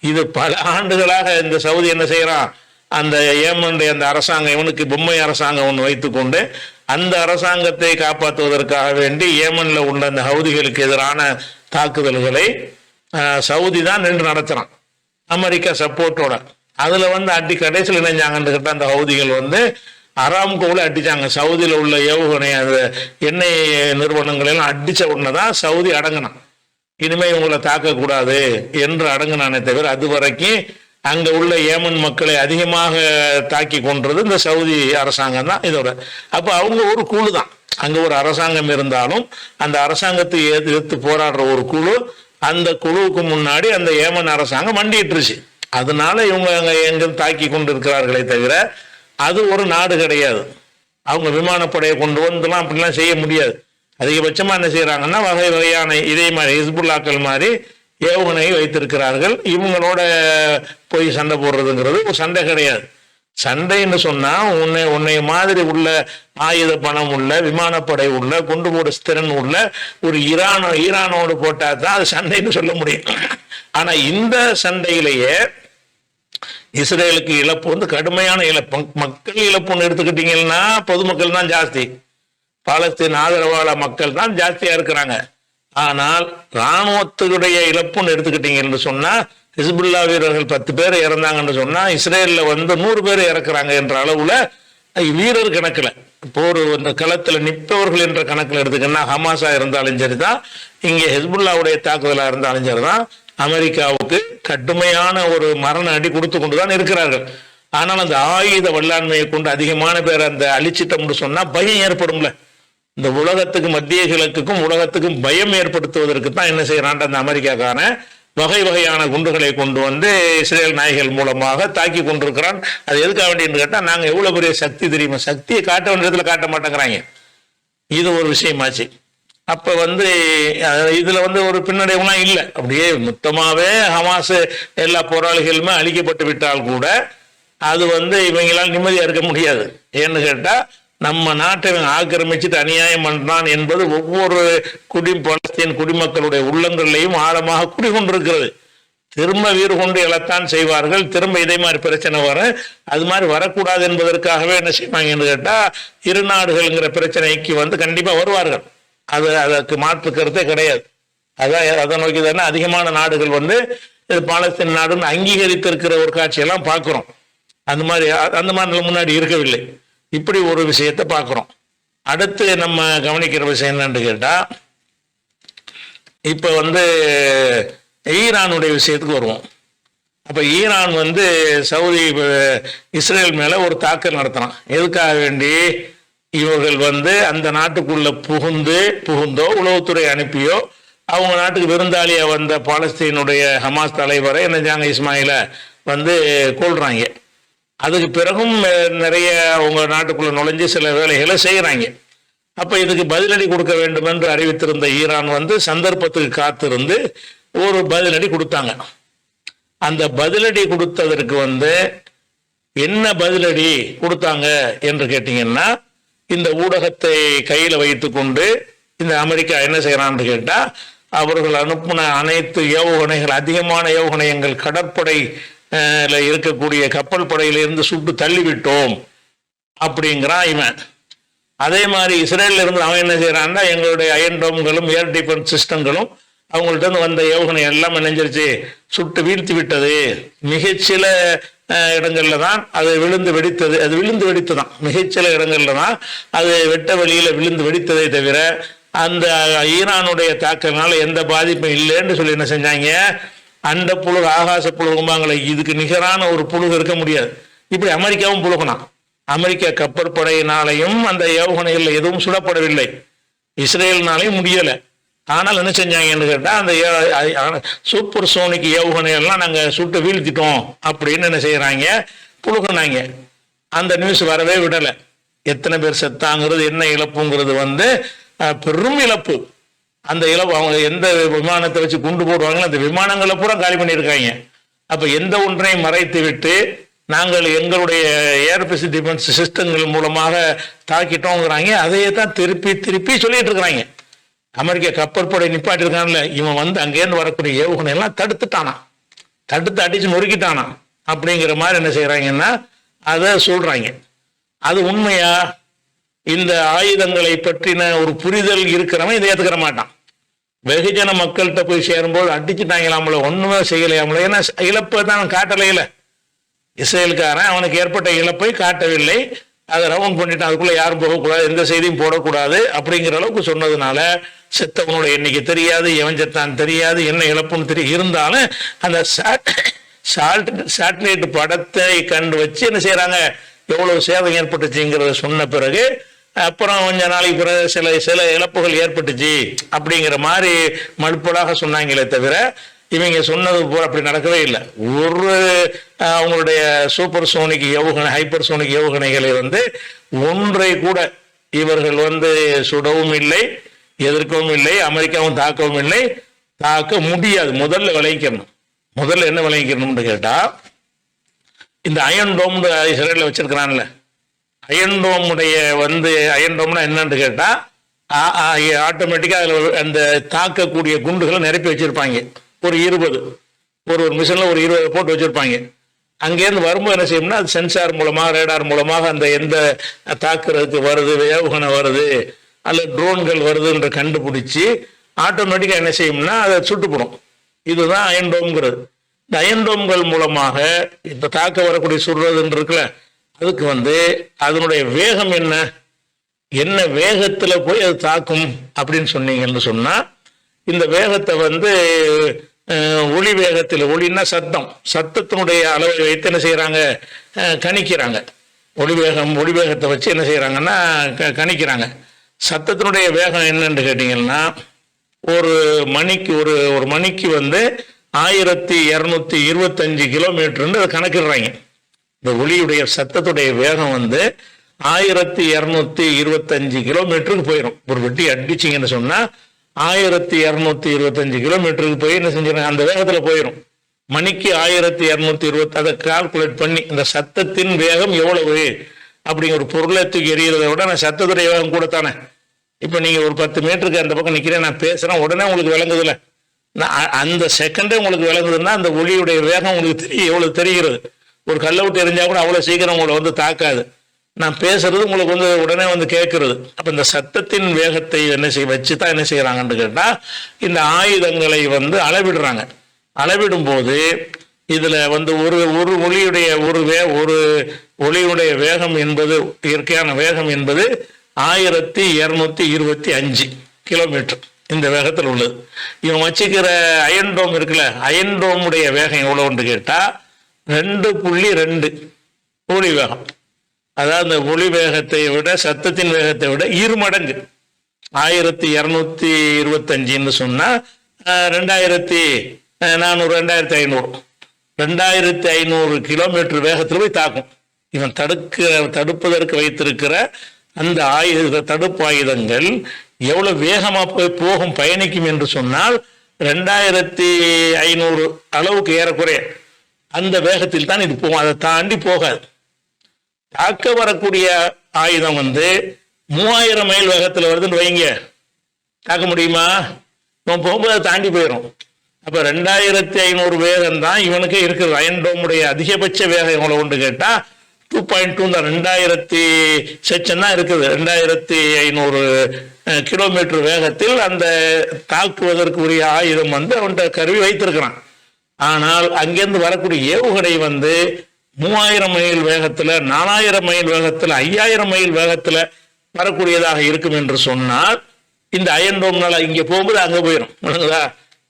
இது பல ஆண்டுகளாக இந்த சவுதி என்ன செய்யறான்? அந்த ஏமனுடைய அந்த அரசாங்கம், இவனுக்கு பொம்மை அரசாங்கம் ஒன்று வைத்துக்கொண்டு அந்த அரசாங்கத்தை காப்பாற்றுவதற்காக வேண்டி ஏமன்ல உள்ள அந்த ஹவுதிகளுக்கு எதிரான தாக்குதல்களை சவுதி தான் நின்று நடத்துறான், அமெரிக்கா சப்போர்ட்டோட. அதுல அடி கடைசியில் இணைஞ்சாங்கன்னு கேட்ட அந்த ஹவுதிகள் அராம்கோவில் அடிச்சாங்க. சவுதியில் உள்ள ஏவுகணை அந்த எண்ணெய் நிறுவனங்கள் எல்லாம் அடிச்ச உடனே தான் சவுதி அடங்கினான். இனிமே இவங்களை தாக்கக்கூடாது என்று அடங்கினானே தவிர அது வரைக்கும் அங்க உள்ள ஏமன் மக்களை அதிகமாக தாக்கி கொன்றது இந்த சவுதி அரசாங்கம் தான் இதோட. அப்ப அவங்க ஒரு குழு தான். அங்க ஒரு அரசாங்கம் இருந்தாலும் அந்த அரசாங்கத்தை எதிர்த்து போராடுற ஒரு குழு, அந்த குழுவுக்கு முன்னாடி அந்த ஏமன் அரசாங்கம் மண்டிட்டுருச்சு. அதனால இவங்க அங்க எங்க தாக்கி கொண்டு இருக்கிறார்களே தவிர அது ஒரு நாடு கிடையாது. அவங்க விமானப்படையை கொண்டு வந்துலாம் அப்படிலாம் செய்ய முடியாது. அதிகபட்சமா என்ன செய்யறாங்கன்னா வகை வகையான இதே மாதிரி ஹிஸ்புல்லாக்கள் மாதிரி ஏவுகணையை வைத்திருக்கிறார்கள். இவங்களோட போய் சண்டை போடுறதுங்கிறது ஒரு சண்டை கிடையாது. சண்டைன்னு சொன்னா உன்னை மாதிரி உள்ள ஆயுத பணம் உள்ள விமானப்படை உள்ள கொண்டு போட திறன் உள்ள ஒரு ஈரானோடு போட்டா தான் அது சண்டைன்னு சொல்ல முடியும். ஆனா இந்த சண்டையிலேயே இஸ்ரேலுக்கு இழப்பு கடுமையான இழப்பு. மக்கள் இழப்புன்னு எடுத்துக்கிட்டீங்கன்னா பொதுமக்கள் தான் ஜாஸ்தி, பாலஸ்தீன் ஆதரவாளர் மக்கள் தான் ஜாஸ்தியா இருக்கிறாங்க. ஆனால் இராணுவத்துடைய இழப்புன்னு எடுத்துக்கிட்டீங்கன்னு சொன்னா ஹிஸ்புல்லா வீரர்கள் 10 பேர் இறந்தாங்கன்னு சொன்னா இஸ்ரேல்ல 100 பேர் இறக்குறாங்க என்ற அளவுல வீரர் கணக்குல போர் இந்த களத்துல நிற்பவர்கள் என்ற கணக்குல எடுத்துக்கின்னா ஹமாஸா இருந்தாலும் சரிதான், இங்க ஹிஸ்புல்லாவுடைய தாக்குதலா இருந்தாலும் சரிதான், அமெரிக்காவுக்கு கடுமையான ஒரு மரண அடி கொடுத்து கொண்டுதான் இருக்கிறார்கள். ஆனால் அந்த ஆயுத வல்லாண்மையை கொண்டு அதிகமான பேர் அந்த அழிச்சிட்டோம்னு சொன்னா பயம் ஏற்படும்ல. இந்த உலகத்துக்கு மத்திய கிழக்குக்கும் உலகத்துக்கும் பயம் ஏற்படுத்துவதற்கு தான் என்ன செய்யறான் அந்த அமெரிக்காக்கான வகை வகையான குண்டுகளை கொண்டு இஸ்ரேல் நாய்கள் மூலமாக தாக்கி கொண்டிருக்கிறான். அது எதுக்காக வேண்டியன்னு கேட்டா நாங்க எவ்வளவு பெரிய சக்தி தெரியுமா, சக்தியை காட்ட வேண்டியதுல காட்ட மாட்டேங்கிறாங்க. இது ஒரு விஷயமாச்சு. அப்ப இதுல ஒரு பின்னடைவுலாம் இல்லை. அப்படியே மொத்தமாவே ஹமாஸ் எல்லா போராளிகளுமே அழிக்கப்பட்டு விட்டால் கூட அது இவங்களால் நிம்மதியா இருக்க முடியாது. ஏன்னு கேட்டா நம்ம நாட்டை ஆக்கிரமிச்சுட்டு அநியாயம் பண்றான் என்பது ஒவ்வொரு பாலஸ்தீன் குடிமக்களுடைய உள்ளங்களிலையும் ஆழமாக குடிகொண்டிருக்கிறது. திரும்ப வீறு கொண்டு எழத்தான் செய்வார்கள். திரும்ப இதே மாதிரி பிரச்சனை வர அது மாதிரி வரக்கூடாது என்பதற்காகவே என்ன செய்வாங்கன்னு கேட்டா இரு நாடுகள்ங்கிற பிரச்சனைக்கு கண்டிப்பா வருவார்கள். அதற்கு மாற்று கருத்தே கிடையாது. அதை நோக்கி தானே அதிகமான நாடுகள் இது பாலஸ்தீன் நாடுன்னு அங்கீகரித்திருக்கிற ஒரு காட்சியெல்லாம் பார்க்கிறோம். அந்த மாதிரி முன்னாடி இருக்கவில்லை. இப்படி ஒரு விஷயத்தை பார்க்கிறோம். அடுத்து நம்ம கவனிக்கிற விஷயம் என்னன்னு கேட்டா இப்ப ஈரானுடைய விஷயத்துக்கு வருவோம். அப்ப ஈரான் சவுதி இஸ்ரேல் மேல ஒரு தாக்குதல் நடத்தினான். எதுக்காக வேண்டி இவர்கள் அந்த நாட்டுக்குள்ள புகுந்தோ உளவுத்துறை அனுப்பியோ அவங்க நாட்டுக்கு விருந்தாளியா வந்த பாலஸ்தீனுடைய ஹமாஸ் தலைவரை என்னஞ்சாங்க இஸ்மாயில கொள்றாங்க. அதுக்கு பிறகும் நிறைய அவங்க நாட்டுக்குள்ள நுழைஞ்சு சில வேலைகளை செய்கிறாங்க. அப்போ இதுக்கு பதிலடி கொடுக்க வேண்டும் என்று அறிவித்திருந்த ஈரான் வந்து சந்தர்ப்பத்துக்கு காத்திருந்து ஒரு பதிலடி கொடுத்தாங்க. அந்த பதிலடி கொடுத்ததற்கு வந்து என்ன பதிலடி கொடுத்தாங்க என்று கேட்டீங்கன்னா, இந்த ஊடகத்தை கையில் வைத்து கொண்டு இந்த அமெரிக்கா என்ன செய்யறான்னு கேட்டா, அவர்கள் அனுப்பின அனைத்து ஏவுகணைகள், அதிகமான ஏவுகணை எங்கள் கடற்படை இருக்கக்கூடிய கப்பல் படையிலிருந்து சுட்டு தள்ளிவிட்டோம் அப்படிங்கிறான் இவன். அதே மாதிரி இஸ்ரேலில் இருந்து அவன் என்ன செய்யறான்னா, எங்களுடைய அயன் டோம்களும் ஏர் டிஃபென்ஸ் சிஸ்டங்களும் அவங்கள்ட்ட இருந்து வந்த ஏவுகணை எல்லாம் நினைஞ்சிருச்சு, சுட்டு வீழ்த்தி விட்டது. மிகச்சில இடங்கள்ல தான் அது விழுந்து வெடித்தது. அது விழுந்து வெடித்துதான், மிகச்சில இடங்கள்ல தான் அது வெட்ட வழியில விழுந்து வெடித்ததை தவிர அந்த ஈரானுடைய தாக்கத்தினால எந்த பாதிப்பும் இல்லைன்னு சொல்லி என்ன செஞ்சாங்க, அந்த புழுகு, ஆகாச புழுகும்பாங்களை, இதுக்கு நிகரான ஒரு புழுகு இருக்க முடியாது. இப்படி அமெரிக்காவும் புழுகலாம். அமெரிக்க கப்பற்படையினாலையும் அந்த ஏவுகணைகள் எதுவும் சுடப்படவில்லை, இஸ்ரேலினாலையும் முடியலை. ஆனால் என்ன செஞ்சாங்கன்னு கேட்டால், அந்த சூப்பர் சோனிக் ஏவுகணைகள்லாம் நாங்கள் சுட்டு வீழ்த்திட்டோம் அப்படின்னு என்ன செய்கிறாங்க, புழுகுனாங்க. அந்த நியூஸ் வரவே விடலை. எத்தனை பேர் செத்தாங்கிறது, என்ன இழப்புங்கிறது வந்து பெரும் இழப்பு. அந்த இழப்பு அவங்க எந்த விமானத்தை வச்சு குண்டு போடுவாங்களோ அந்த விமானங்களை பூரா காலி பண்ணியிருக்காங்க. அப்போ எந்த ஒன்றையும் மறைத்து விட்டு நாங்கள் எங்களுடைய ஏர்பேஸ் டிஃபென்ஸ் சிஸ்டங்கள் மூலமாக தாக்கிட்டோங்கிறாங்க. அதையே தான் திருப்பி திருப்பி சொல்லிட்டு இருக்கிறாங்க. அமெரிக்க கப்பற்படை நிப்பாட்டிருக்கான்ல, இவன் வந்து அங்கேருந்து வரக்கூடிய ஏவுகணை எல்லாம் தடுத்துட்டானா, தடுத்து அடிச்சு நொறுக்கிட்டானா அப்படிங்கிற மாதிரி என்ன செய்யறாங்கன்னா அதை சொல்றாங்க. அது உண்மையா? இந்த ஆயுதங்களை பற்றின ஒரு புரிதல் இருக்கிறவன் இதை ஏற்றுக்கிற மாட்டான். வெகுஜன மக்கள்கிட்ட போய் சேரும்போது அடிச்சுட்டாங்களாமல, ஒண்ணுமே செய்யலையாமல. ஏன்னா இழப்பை தான் காட்டலையில. இஸ்ரேலுக்காரன் அவனுக்கு ஏற்பட்ட இழப்பை காட்டவில்லை, அதை ரவுண்ட் பண்ணிட்டு அதுக்குள்ள யாரும் போகக்கூடாது, எந்த செய்தியும் போடக்கூடாது அப்படிங்கிற அளவுக்கு சொன்னதுனால செத்தவனோட எண்ணிக்கை தெரியாது, எவன் செத்தான் தெரியாது, என்ன இழப்புன்னு தெரியும். இருந்தாலும் அந்த சேட்டலைட் படத்தை கண்டு வச்சு என்ன செய்யறாங்க, எவ்வளவு சேதம் ஏற்பட்டுச்சுங்கிறத சொன்ன பிறகு அப்புறம் கொஞ்ச நாளைக்கு பிறகு சில இழப்புகள் ஏற்பட்டுச்சு அப்படிங்கிற மாதிரி மறுப்படாக சொன்னாங்களே தவிர இவங்க சொன்னது போல அப்படி நடக்கவே இல்லை. ஒரு அவங்களுடைய சூப்பர் சோனிக் ஏவுகணை, ஹைப்பர் சோனிக் ஏவுகணைகளை வந்து ஒன்றை கூட இவர்கள் வந்து சுடவும் இல்லை, எதிர்க்கவும் இல்லை, அமெரிக்காவும் தாக்கவும் இல்லை, தாக்க முடியாது. முதல்ல விளைவிக்கணும். முதல்ல என்ன விளைவிக்கணும்னு கேட்டா, இந்த அயன் டோம் இஸ்ரேலில் வச்சிருக்கிறான்ல, அயன் டோமுடைய வந்து அயன் டோம்னா என்னன்னு கேட்டா, ஆட்டோமேட்டிக்கா அதில் அந்த தாக்கக்கூடிய குண்டுகளை நிரப்பி வச்சிருப்பாங்க. ஒரு 20 ஒரு மிஷின்ல ஒரு 20 போட்டு வச்சிருப்பாங்க. அங்கேருந்து வரும்போது என்ன செய்யணும்னா, அது சென்சார் மூலமாக, ரேடார் மூலமாக அந்த எந்த தாக்குறதுக்கு வருது, ஏவுகணை வருது அல்லது ட்ரோன்கள் வருதுன்ற கண்டுபிடிச்சி ஆட்டோமேட்டிக்காக என்ன செய்யும்னா அதை சுட்டுப்படும். இதுதான் அயன் டோம்ங்கிறது. இந்த அயன் டோம்கள் மூலமாக இப்போ தாக்க வரக்கூடிய சுடுறதுன்னு இருக்குல்ல, அதுக்கு வந்து அதனுடைய வேகம் என்ன, என்ன வேகத்தில் போய் அது தாக்கும் அப்படின்னு சொன்னீங்கன்னு சொன்னால், இந்த வேகத்தை வந்து ஒளி வேகத்தில், ஒளின்னா சத்தம், சத்தத்தினுடைய அளவை வைத்து என்ன செய்கிறாங்க, கணிக்கிறாங்க. ஒளி வேகத்தை வச்சு என்ன செய்கிறாங்கன்னா கணிக்கிறாங்க. சத்தத்தினுடைய வேகம் என்னன்னு கேட்டிங்கன்னா, ஒரு மணிக்கு ஒரு மணிக்கு வந்து 1225 கிலோமீட்டர்னு அதை கணக்கிடுறாங்க. இந்த ஒளியுடைய சத்தத்துடைய வேகம் வந்து 1225 கிலோமீட்டருக்கு போயிடும். ஒரு வெட்டி அடிச்சிங்கன்னு சொன்னா 1225 கிலோமீட்டருக்கு போய் என்ன செஞ்சிடறாங்க, அந்த வேகத்துல போயிடும். மணிக்கு 1220, அதை கால்குலேட் பண்ணி இந்த சத்தத்தின் வேகம் எவ்வளவு அப்படிங்கிற ஒரு பொருளை தூக்கி எறிகிறத விட நான் சத்தத்துடைய வேகம் கூட தானே. இப்போ நீங்கள் ஒரு 10 மீட்டருக்கு அந்த பக்கம் நிற்கிறேன், நான் பேசுகிறேன், உடனே உங்களுக்கு விளங்குதுல்ல, அந்த செகண்டே உங்களுக்கு விளங்குதுன்னா அந்த ஒளியுடைய வேகம் உங்களுக்கு எவ்வளவு தெரிகிறது. ஒரு கல்லை விட்டு எரிஞ்சா கூட அவ்வளோ சீக்கிரம் உங்களை வந்து தாக்காது. நான் பேசுறது உங்களுக்கு வந்து உடனே வந்து கேட்கறது. அப்போ இந்த சத்தத்தின் வேகத்தை என்ன வச்சு தான் என்ன செய்யறாங்கன்னு கேட்டால், இந்த ஆயுதங்களை வந்து அளவிடுறாங்க. அளவிடும் போது இதில் வந்து ஒரு ஒளியுடைய ஒரு ஒளியுடைய வேகம் என்பது, இயற்கையான வேகம் என்பது 1225 கிலோமீட்டர் இந்த வேகத்தில் உள்ளது. இவன் வச்சுக்கிற அயன் டோம் இருக்குல்ல, அயன் டோமுடைய வேகம் எவ்வளோன்னு கேட்டால் 2.2 ஒளி வேகம். அதாவது அந்த ஒளி வேகத்தை விட, சத்தத்தின் வேகத்தை விட 2 மடங்கு. 1225 சொன்னா 2400 2500 கிலோமீட்டர் வேகத்தில் போய் தாக்கும். இவன் தடுப்பதற்கு வைத்திருக்கிற அந்த தடுப்பு ஆயுதங்கள் எவ்வளவு வேகமா போய் பயணிக்கும் என்று சொன்னால் 2500 அளவுக்கு ஏறக்குறைய அந்த வேகத்தில் தான் இது போகும். அதை தாண்டி போகாது. தாக்க வரக்கூடிய ஆயுதம் 3000 மைல் வேகத்தில் வருதுன்னு வைங்க, தாக்க முடியுமா? இவன் போகும்போது அதை தாண்டி போயிடும். அப்ப 2500 வேகம் தான் இவனுக்கு இருக்குது. அயன் டோமுடைய அதிகபட்ச வேகம் எவ்வளவு ஒன்று கேட்டா 2.2 தான். 2000 செக்ஷன் தான் இருக்குது. 2500 கிலோமீட்டர் வேகத்தில் அந்த தாக்குவதற்கு உரிய ஆயுதம் அவன்கிட்ட கருவி வைத்திருக்கிறான். ஆனால் அங்கிருந்து வரக்கூடிய ஏவுகணை 3000 மைல் வேகத்துல, 4000 மைல் வேகத்துல, 5000 மைல் வேகத்துல வரக்கூடியதாக இருக்கும் என்று சொன்னால் இந்த அயன் டோம்னால இங்க போகும்போது அங்க போயிடும்.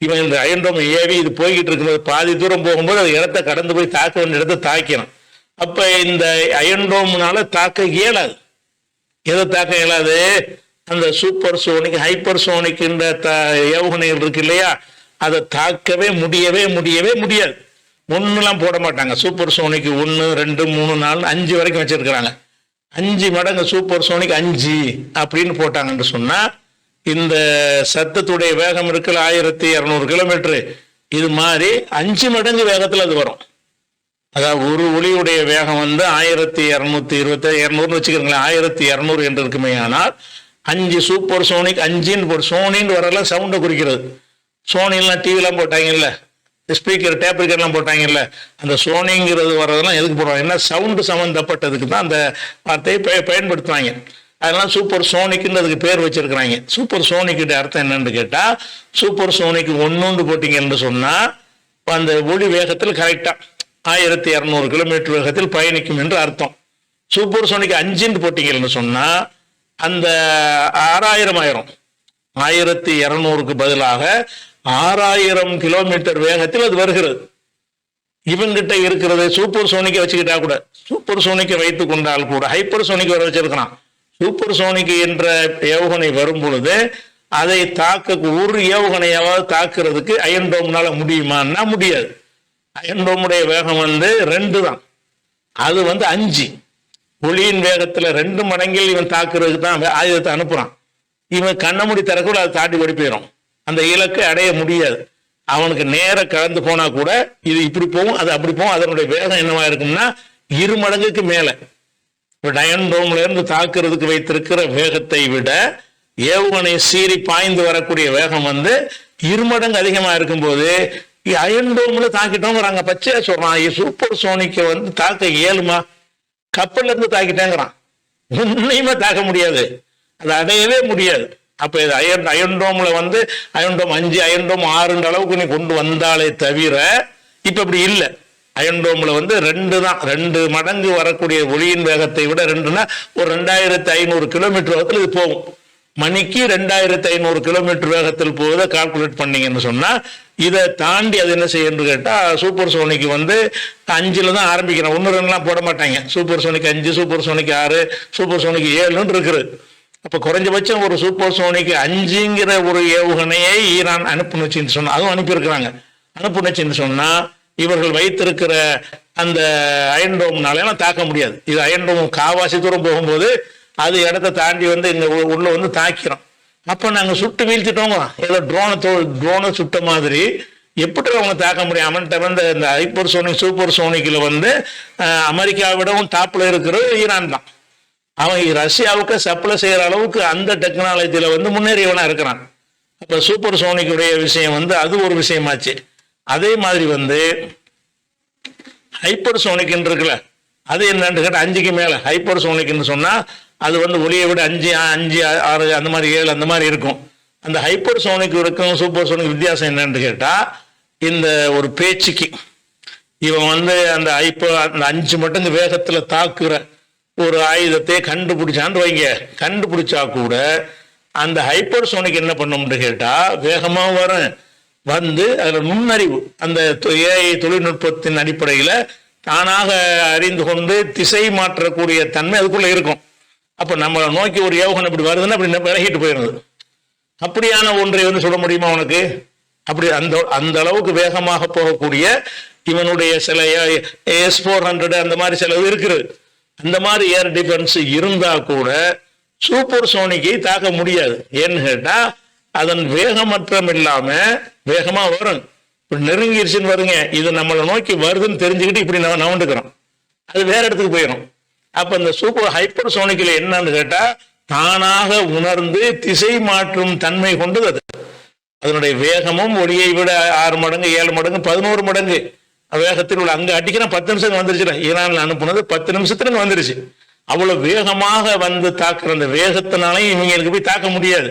இவன் இந்த அயன் டோம் ஏவி இது போய்கிட்டு இருக்கும்போது பாதி தூரம் போகும்போது அது இடத்த கடந்து போய் தாக்க வேண்டிய இடத்தை தாக்கணும். அப்ப இந்த அயன் டோம்னால தாக்க இயலாது. எதை தாக்க இயலாது? அந்த சூப்பர் சோனிக், ஹைப்பர் சோனிக் ஏவுகணைகள் இருக்கு இல்லையா, அதை தாக்கவே முடியவே முடியாது. ஒன்னுலாம் போட மாட்டாங்க. சூப்பர் சோனிக் 1, 2, 3, 4, 5 வரைக்கும் வச்சிருக்கிறாங்க. 5 மடங்கு சூப்பர் சோனிக் 5 அப்படின்னு போட்டாங்கன்னு சொன்னா இந்த சத்தத்துடைய வேகம் இருக்குல்ல 1200 கிலோமீட்டர், இது மாதிரி 5 மடங்கு வேகத்துல அது வரும். அதாவது ஒரு ஒளியுடைய வேகம் 1220 வச்சுக்கிறீங்களா, 1200 என்று இருக்குமே. ஆனால் 5 சூப்பர் சோனிக் 5 சோனின்னு வரலாம் சவுண்டை குறிக்கிறது. சோனிலாம் டிவிலாம் போட்டாங்கல்ல, ஸ்பீக்கர் டேப் ரிக்கார்ட்லாம் போட்டாங்கல்ல, அந்த சோனிங்கிறது வர்றதெல்லாம் எதுக்கு போடுவாங்க? ஏன்னா சவுண்டு சம்மந்தப்பட்டதுக்கு தான் அந்த வார்த்தையை பயன்படுத்துவாங்க. அதெல்லாம் சூப்பர் சோனிக்னு அதுக்கு பேர் வச்சிருக்கிறாங்க. சூப்பர் சோனிக்கிட்ட அர்த்தம் என்னன்னு கேட்டா, சூப்பர் சோனிக் 1 போட்டீங்கன்னு சொன்னா அந்த ஒளி வேகத்தில் கரெக்டா 1200 கிலோமீட்டர் வேகத்தில் பயணிக்கும் என்று அர்த்தம். சூப்பர் சோனிக் 5 போட்டீங்கன்னு சொன்னா அந்த 6000 ஆயிரும். 1200க்கு பதிலாக 6000 கிலோமீட்டர் வேகத்தில் அது வருகிறது. இவங்கிட்ட இருக்கிறது சூப்பர் சோனிக்கை வச்சுக்கிட்டா கூட, சூப்பர் சோனிக்கை வைத்துக் கொண்டால் கூட ஹைப்பர் சோனிக் வர வச்சிருக்கிறான். சூப்பர் சோனிக் என்ற ஏவுகணை வரும் பொழுது அதை தாக்க ஒரு ஏவுகணையாவது தாக்குறதுக்கு அயன் டோம்னால முடியுமான்னா முடியாது. அயன் டோமுடைய வேகம் 2 தான். அது 5 ஒளியின் வேகத்துல 2 மடங்கில் இவன் தாக்குறதுக்கு தான் ஆயுதத்தை அனுப்புறான். இவன் கண்ண மூடி திறக்கூட அதை தாண்டி ஓடி போயிடும். அந்த இலக்கை அடைய முடியாது. அவனுக்கு நேர கலந்து போனா கூட இது இப்படி போகும், அது அப்படி போகும். அதனுடைய வேகம் என்னவா இருக்கும்னா 2 மடங்குக்கு மேல. அயன் டோம்ல இருந்து தாக்குறதுக்கு வைத்திருக்கிற வேகத்தை விட ஏவுகணை சீறி பாய்ந்து வரக்கூடிய வேகம் 2 மடங்கு அதிகமா இருக்கும்போது அயன் டோம்ல தாக்கிட்டோம் வராங்க. பச்சையா சொல்றான், சூப்பர் சோனிக்க தாக்க இயலுமா? கப்பல்ல இருந்து தாக்கிட்டேங்கிறான். உன்னையுமே தாக்க முடியாது, அது அடையவே முடியாது. அப்ப இது அயன் டோம்ல அயன் டோம் 5, அயன் டோம் 6 அளவுக்கு நீ கொண்டு வந்தாலே தவிர இப்ப இப்படி இல்லை. அயன் டோம்ல 2 தான். 2 மடங்கு வரக்கூடிய ஒளியின் வேகத்தை விட 2னா ஒரு 2500 கிலோமீட்டர் வேகத்தில் இது போகும். மணிக்கு 2500 கிலோமீட்டர் வேகத்தில் போவதை கால்குலேட் பண்ணீங்கன்னு சொன்னா இதை தாண்டி அது என்ன செய்யணும்னு கேட்டா சூப்பர் சோனிக் 5ல தான் ஆரம்பிக்கிறேன். 1, 2லாம் போட மாட்டாங்க. Super sonic 5, super sonic 6, super sonic 7 இருக்குது. அப்ப குறைஞ்சபட்சம் ஒரு சூப்பர் சோனிக் 5ங்கிற ஒரு ஏவுகணையை ஈரான் அனுப்புனுச்சுன்னு சொன்னா, அதுவும் அனுப்பியிருக்கிறாங்க. அனுப்புனுச்சுன்னு சொன்னா இவர்கள் வைத்திருக்கிற அந்த அயன் டோம்னால தாக்க முடியாது. இது அயன் டோம் காவாசி தூரம் போகும்போது அது இடத்த தாண்டி இங்க உள்ள தாக்கிறோம். அப்ப நாங்க சுட்டு வீழ்த்திட்டோங்க. ஏதோ ட்ரோனை சுட்ட மாதிரி எப்படி அவங்க தாக்க முடியும்? அவன்கிட்ட இந்த ஹைப்பர் சோனிக் சூப்பர் சோனிக்ல அமெரிக்காவை விடவும் டாப்ல இருக்கிறது ஈரான் தான். அவன் ரஷ்யாவுக்கு சப்ளை செய்யற அளவுக்கு அந்த டெக்னாலஜியில முன்னேறியவனா இருக்கிறான். அப்ப சூப்பர் சோனிக்குடைய விஷயம் அது ஒரு விஷயமாச்சு. அதே மாதிரி ஹைப்பர் சோனிக் இருக்குல்ல, அது என்னன்னு கேட்டா 5க்கு மேல ஹைப்பர் சோனிக்னு சொன்னா அது ஒளியை விட 5, 6 அந்த மாதிரி 7 அந்த மாதிரி இருக்கும். அந்த ஹைப்பர் சோனிக் இருக்கும் சூப்பர் சோனிக் வித்தியாசம் என்னன்னு கேட்டா, இந்த ஒரு பேச்சுக்கு இவன் அந்த அந்த 5 மடங்கு வேகத்துல தாக்குற ஒரு ஆயுதத்தை கண்டுபிடிச்சான்னு வைங்க. கண்டுபிடிச்சா கூட அந்த ஹைப்பர் சோனிக் என்ன பண்ணும்னு கேட்டா வேகமா வரும். அதுல நுண்ணறிவு, அந்த ஏஐ தொழில்நுட்பத்தின் அடிப்படையில தானாக அறிந்து கொண்டு திசை மாற்றக்கூடிய தன்மை அதுக்குள்ள இருக்கும். அப்ப நம்மளை நோக்கி ஒரு ஏவுகணை இப்படி வருதுன்னா அப்படி விலகிட்டு போயிடுது. அப்படியான ஒன்றை சொல்ல முடியுமா உனக்கு? அப்படி அந்த அளவுக்கு வேகமாக போகக்கூடிய இவனுடைய சில S-400 அந்த மாதிரி சில இருக்குது. அந்த மாதிரி ஏர் டிஃபென்ஸ் இருந்தா கூட சூப்பர் சோனிக்கை தாக்க முடியாது. ஏன்னு கேட்டா அதன் வேகமற்றம் இல்லாம வேகமா வரும். இப்ப நெருங்கிருச்சுன்னு வருங்க, இது நம்மளை நோக்கி வருதுன்னு தெரிஞ்சுக்கிட்டு இப்படி நம்ம நவண்டுக்கிறோம், அது வேற இடத்துக்கு போயிடும். அப்ப இந்த சூப்பர் ஹைப்பர் சோனிக்ல என்னன்னு கேட்டா தானாக உணர்ந்து திசை மாற்றும் தன்மை கொண்டது. அது அதனுடைய வேகமும் ஒளியை விட 6 மடங்கு 7 மடங்கு 11 மடங்கு வேகத்தில் உள்ள. அங்க அடிக்கிறேன் 10 நிமிஷம் வந்துருச்சு, ஈரான்ல அனுப்புனது 10 நிமிஷத்துல வந்துருச்சு. அவ்வளவு வேகமாக வந்து தாக்குற அந்த வேகத்தினாலையும் இவங்களுக்கு போய் தாக்க முடியாது.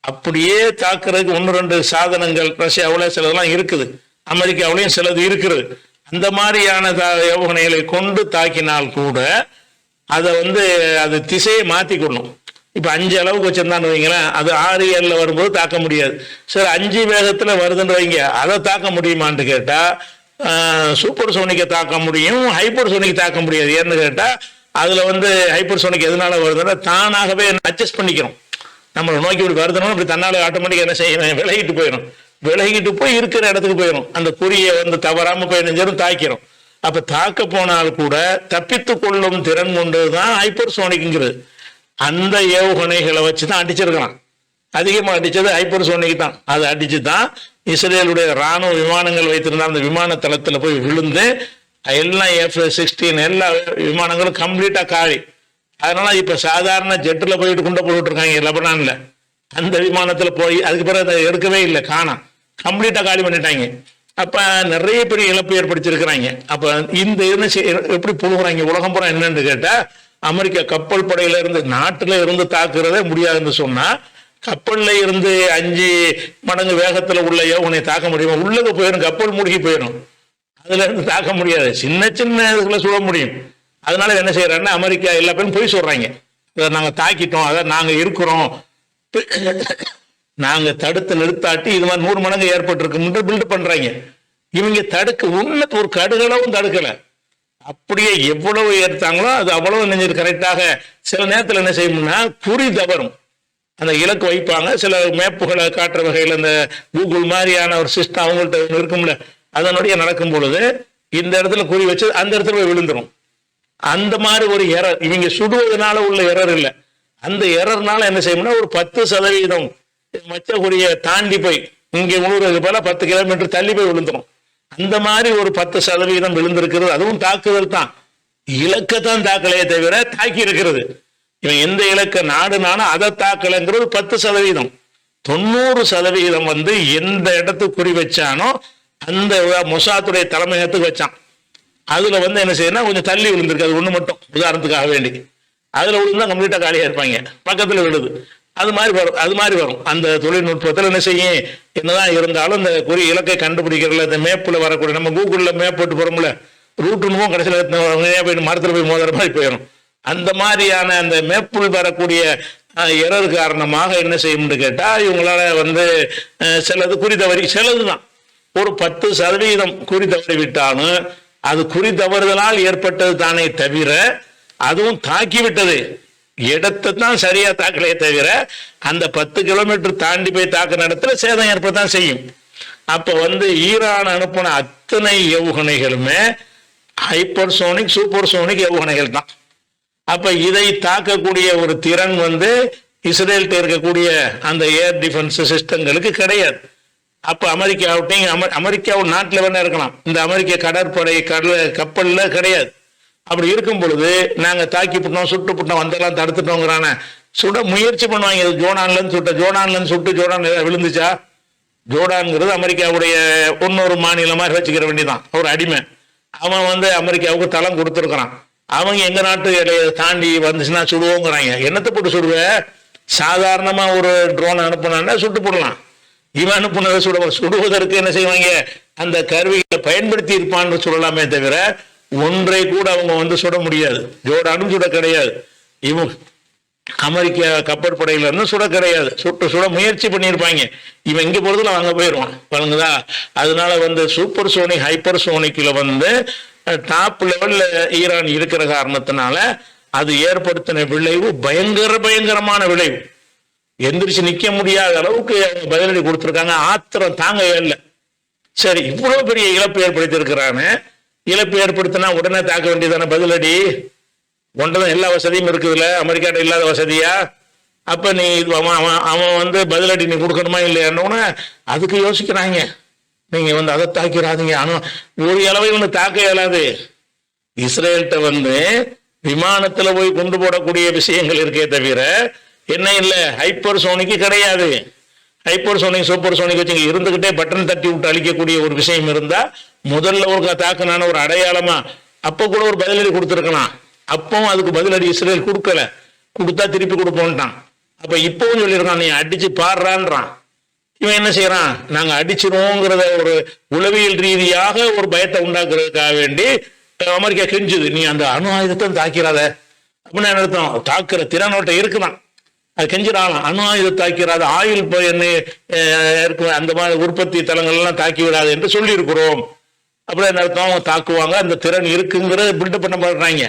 அப்படியே தாக்குறதுக்கு 1-2 சாதனங்கள் ரஷ்யாவில் சிலதெல்லாம் இருக்குது, அமெரிக்காவிலையும் சிலது இருக்கிறது. அந்த மாதிரியான ஏவுகணைகளை கொண்டு தாக்கினால் கூட அதை அது திசையை மாற்றிக்கொள்ளும். இப்போ 5 அளவுக்கு வச்சிருந்தான்னு வைங்களேன், அது 6 7 வரும்போது தாக்க முடியாது. சரி 5 வேகத்தில் வருதுன்னு வைங்க, அதை தாக்க முடியுமான்னு கேட்டால் சூப்பர் சோனிக்கை தாக்க முடியும், ஹைப்பர் சோனிக் தாக்க முடியாது. ஏன்னு கேட்டால் அதில் ஹைப்பர் சோனிக் எதனால வருதுன்னா தானாகவே அட்ஜஸ்ட் பண்ணிக்கிறோம். நம்மளை நோக்கி இப்படி வருதுன்னா இப்படி தன்னால் ஆட்டோமேட்டிக்காக என்ன செய்யணும், விலகிட்டு போயிடும். விலகிட்டு போய் இருக்கிற இடத்துக்கு போயிடும். அந்த குறியை தவறாமல் போய் நெஞ்சரும் தாக்கிறோம். அப்போ தாக்க போனால் கூட தப்பித்து கொள்ளும் திறன் கொண்டதுதான் ஹைப்பர் சோனிக்ங்கிறது. அந்த ஏவுகணைகளை வச்சு தான் அடிச்சிருக்கலாம். அதிகமாக அடித்தது ஹைப்பர் சோனிக் தான். அதை அடித்து தான் இஸ்ரேலுடைய இராணுவ விமானங்கள் வைத்திருந்த அந்த விமான தளத்தில் போய் விழுந்து எல்லாம் F-16 எல்லா விமானங்களும் கம்ப்ளீட்டாக காலி. அதனால இப்போ சாதாரண ஜெட்டில் போயிட்டு கொண்டு போட்டுருக்காங்க லெபனானில். அந்த விமானத்தில் போய் அதுக்கு பிறகு அதை எடுக்கவே இல்லை, காணாம், கம்ப்ளீட்டாக காலி பண்ணிட்டாங்க. அப்போ நிறைய பெரிய இழப்பு ஏற்படுத்தியிருக்கிறாங்க. அப்போ இந்த எப்படி புழுகுறாங்க உலகம் பூரா என்னன்னு கேட்டால் அமெரிக்கா கப்பல் படையில இருந்து நாட்டில் இருந்து தாக்குறதே முடியாதுன்னு சொன்னால் கப்பலில் இருந்து 5 மடங்கு வேகத்தில் உள்ள ஏவுகணை தாக்க முடியுமா? உள்ளக போயிடும், கப்பல் மூழ்கி போயிடும். அதுல இருந்து தாக்க முடியாது, சின்ன சின்ன இதுக்குள்ள சுட முடியும். அதனால என்ன செய்யறாங்கன்னா அமெரிக்கா எல்லா பேரும் போய் சொல்றாங்க, நாங்க தாக்கிட்டோம், அதான் நாங்க இருக்கிறோம், நாங்க தடுத்து நிறுத்தாட்டி இது மாதிரி 100 மடங்கு ஏற்பட்டிருக்கு பில்டு பண்றாங்க. இவங்க தடுக்க உன்னத்து ஒரு கடுகளவும் தடுக்கல. அப்படியே எவ்வளவு ஏற்றாங்களோ அது அவ்வளவு நெஞ்சு கரெக்டாக. சில நேரத்தில் என்ன செய்யணும்னா குறி தவறும், அந்த இலக்கு வைப்பாங்க. சில மேப்புகளை காட்டுற வகையில் அந்த கூகுள் மாதிரியான ஒரு சிஸ்டம் அவங்கள்ட்ட இருக்கும்ல, அதனுடைய நடக்கும் பொழுது இந்த இடத்துல குறி வச்சு அந்த இடத்துல போய் விழுந்துரும். அந்த மாதிரி ஒரு எரர் இவங்க சுடுவதனால உள்ள எரர் இல்லை. அந்த எரர்னால என்ன செய்யணும்னா ஒரு 10% மச்ச குறியை தாண்டி போய் இங்கே விழுறது போல 10 கிலோமீட்டர் தள்ளி போய் விழுந்துரும். அந்த மாதிரி ஒரு 10% விழுந்திருக்கிறது. அதுவும் தாக்குதல் தான், இலக்கத்தான் தாக்கலையே தவிர தாக்கி இருக்கிறது. இவன் எந்த இலக்க நாடுனாலும் அதை தாக்கலைங்கிறது 10%. 90% எந்த இடத்துக்கு குறி வச்சானோ அந்த மொசாத்துடைய தலைமையகத்துக்கு வச்சான். அதுல என்ன செய்யணும், கொஞ்சம் தள்ளி விழுந்திருக்கு, அது ஒண்ணு மட்டும் உதாரணத்துக்காக வேண்டி. அதுல விழுந்தா கம்ப்ளீட்டா காலியா இருப்பாங்க, பக்கத்துல விழுது. அது மாதிரி வரும். அந்த தொழில்நுட்பத்தில் என்ன செய்யும், என்னதான் இருந்தாலும் இந்த குறி இலக்கை கண்டுபிடிக்கிறதுல இந்த மேப்பில் வரக்கூடிய நம்ம கூகுளில் மேப் போட்டு போறோம்ல, ரூட்டுன்னு கடைசியில் போய் மரத்தில் போய் மோதுற மாதிரி போயிடும். அந்த மாதிரியான அந்த மேப்புள் வரக்கூடிய எரர் காரணமாக என்ன செய்யும்னு கேட்டா இவங்களால சிலது குறி தவறி, சிலதுதான் ஒரு 10% குறி தவறி விட்டாலும் அது குறி தவறுதலால் ஏற்பட்டது தானே தவிர அதுவும் தாக்கி விட்டது இடத்தை தான் சரியா தாக்கலையே தவிர அந்த 10 கிலோமீட்டர் தாண்டி போய் தாக்குற இடத்துல சேதம் ஏற்படத்தான் செய்யும். அப்ப ஈரான் அனுப்பின அத்தனை ஏவுகணைகளுமே ஹைப்பர்சோனிக் சூப்பர்சோனிக் ஏவுகணைகள் தான். அப்ப இதை தாக்கக்கூடிய ஒரு திறன் இஸ்ரேல்கிட்ட இருக்கக்கூடிய அந்த ஏர் டிஃபென்ஸ் சிஸ்டங்களுக்கு கிடையாது. அப்ப அமெரிக்காவும் நாட்டில் வேணா இருக்கலாம், இந்த அமெரிக்க கடற்படை கப்பல்ல கிடையாது. அப்படி இருக்கும் பொழுது நாங்க தாக்கி விட்டோம் சுட்டு விட்டோம் வந்தெல்லாம் தடுத்துட்டோங்கிறான சுட முயற்சி பண்ணுவாங்க. ஜோர்டான்ல இருந்து சுட்டு ஜோர்டான் விழுந்துச்சா? ஜோர்டான்ங்கிறது அமெரிக்காவுடைய இன்னொரு மாநிலமா வச்சுக்கிற வேண்டியதான், ஒரு அடிமை. அவன் அமெரிக்காவுக்கு தளம் கொடுத்துருக்கிறான். அவங்க எங்க நாட்டு எல்லையை தாண்டி வந்துச்சுன்னா சுடுவோங்கிறாங்க. என்னத்தை போட்டு சுடுவ? சாதாரணமா ஒரு ட்ரோன் அனுப்புனா சுட்டு போடலாம். இவன் அனுப்புனதை சுடுவதற்கு என்ன செய்வாங்க, அந்த கருவிகளை பயன்படுத்தி இருப்பான்னு சொல்லலாமே தவிர ஒன்றை கூட அவங்க சுட முடியாது. ஜோர்டானும் சுட கிடையாது, இவன் அமெரிக்க கப்பற்படையில இருந்து சுட கிடையாது. சுட முயற்சி பண்ணியிருப்பாங்க. இவன் இங்க பொறுத்தல அங்க போயிடுவான், வழங்குதா? அதனால சூப்பர் சோனிக் ஹைப்பர் சோனிக்ல டாப் லெவல்ல ஈரான் இருக்கிற காரணத்தினால அது ஏற்படுத்தின விளைவு பயங்கரமான விளைவு. எந்திரிச்சு நிக்க முடியாத அளவுக்கு பதிலடி கொடுத்துருக்காங்க. ஆத்திரம் தாங்க இல்லை. சரி, இவ்வளவு பெரிய இழப்பு ஏற்படுத்தி இருக்கிறான்னு, இழப்பு ஏற்படுத்தினா உடனே தாக்க வேண்டியதான பதிலடி. ஒன்றதான் எல்லா வசதியும் இருக்குதுல்ல, அமெரிக்காட்ட இல்லாத வசதியா? அப்ப நீ அவன் வந்து பதிலடி நீ கொடுக்கணுமா இல்லையான்னு அதுக்கு யோசிக்கிறாங்க. நீங்க வந்து அதை தாக்கிறாதீங்க. ஆனா ஒரு அளவை ஒன்று தாக்க இயலாது. இஸ்ரேல்கிட்ட வந்து விமானத்துல போய் கொண்டு போடக்கூடிய விஷயங்கள் இருக்கே தவிர என்ன இல்லை, ஹைப்பர் சோனிக்கு கிடையாது. ஹைப்பர் சோனிக் சூப்பர் சோனிக் வச்சு இருந்துகிட்டே பட்டன் தட்டி விட்டு அழிக்கக்கூடிய ஒரு விஷயம் இருந்தா முதல்ல ஒரு தாக்குனான ஒரு அடையாளமா அப்ப கூட ஒரு பதிலடி கொடுத்துருக்கலாம். அப்பவும் அதுக்கு பதிலடி இஸ்ரேல் கொடுக்கல. கொடுத்தா திருப்பி கொடுப்போம்ட்டான். அப்ப இப்பவும் சொல்லியிருக்கான், நீ அடிச்சு பாடுறான்றான். இவன் என்ன செய்யறான், நாங்க அடிச்சிருவோங்கிறத ஒரு உளவியல் ரீதியாக ஒரு பயத்தை உண்டாக்குறதுக்காக வேண்டி அமெரிக்கா கெஞ்சுது, நீ அந்த அணு ஆயுதத்தை தாக்கிறாத அப்படின்னு அர்த்தம். தாக்குற திறனோட்ட இருக்குதான், அது கெஞ்சிடலாம். அணு ஆயுதம் தாக்கிறாத, ஆயுள் இருக்கும் அந்த மாதிரி உற்பத்தி தளங்கள் எல்லாம் தாக்கி விடாது என்று சொல்லி இருக்கிறோம் அப்படின்னு அர்த்தம். அவங்க தாக்குவாங்க, அந்த திறன் இருக்குங்கிறத பில்டப் பண்ண பண்றாங்க.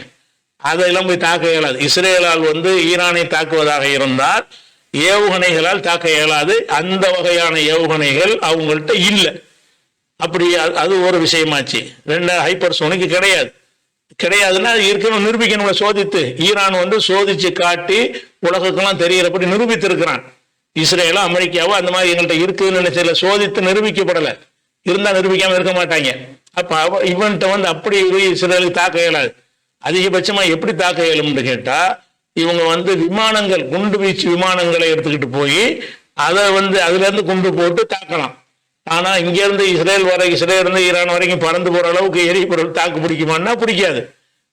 அதெல்லாம் போய் தாக்க இயலாது. இஸ்ரேலால் வந்து ஈரானை தாக்குவதாக இருந்தால் ஏவுகணைகளால் தாக்க இயலாது. அந்த வகையான ஏவுகணைகள் அவங்கள்ட்ட இல்லை. அப்படி அது ஒரு விஷயமாச்சு. ரெண்டாவது ஹைப்பர் சோனிக்கு கிடையாதுன்னா அது இருக்கணும், நிரூபிக்கணும். சோதித்து ஈரான் வந்து சோதிச்சு காட்டி உலகக்கெல்லாம் தெரியறபடி நிரூபித்து இருக்கிறான். இஸ்ரேலோ அமெரிக்காவோ அந்த மாதிரி எங்கள்கிட்ட இருக்குதுன்னு நினைச்சல, சோதித்து நிரூபிக்கப்படலை. இருந்தா நிரூபிக்காம இருக்க மாட்டாங்க. அப்ப இவன்கிட்ட வந்து அப்படி இஸ்ரேலுக்கு தாக்க இயலாது. அதிகபட்சமா எப்படி தாக்க இயலும்னு கேட்டா, இவங்க வந்து விமானங்கள், குண்டு வீச்சு விமானங்களை எடுத்துக்கிட்டு போய் அதை வந்து அதுல இருந்து குண்டு போட்டு தாக்கலாம். ஆனா இங்க இருந்து இஸ்ரேல் இருந்து ஈரான் வரைக்கும் பறந்து போற அளவுக்கு எரிபொருள் தாக்கு பிடிக்குமான்னா பிடிக்காது.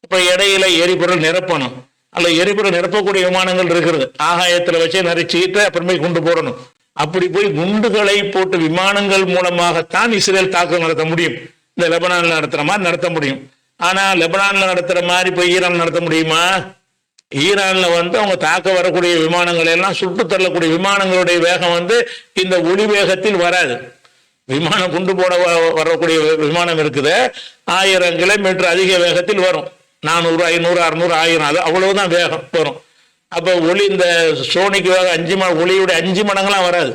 இப்ப இடையில எரிபொருள் நிரப்பணும். அல்ல எரிபொருள் நிரப்பக்கூடிய விமானங்கள் இருக்கிறது, ஆகாயத்துல வச்சே நிறைச்சிட்டு அப்புறமே குண்டு போடணும். அப்படி போய் குண்டுகளை போட்டு விமானங்கள் மூலமாகத்தான் இஸ்ரேல் தாக்குதல் நடத்த முடியும். இந்த லெபனான்ல நடத்துற மாதிரி நடத்த முடியும். ஆனா லெபனான்ல நடத்துற மாதிரி போய் ஈரான் நடத்த முடியுமா? ஈரான்ல வந்து அவங்க தாக்க வரக்கூடிய விமானங்கள் எல்லாம் சுட்டு தள்ளக்கூடிய விமானங்களுடைய வேகம் வந்து இந்த ஒளி வேகத்தில் வராது. விமானம் குண்டு போட வரக்கூடிய விமானம் இருக்குது, 1000 கிலோமீட்டர் அதிக வேகத்தில் வரும். 400, 500, 600, 1000 அது அவ்வளவுதான் வேகம் வரும். அப்ப ஒளி இந்த சோனிக்கு வேகம் ஒளியுடைய 5 மடங்கெல்லாம் வராது.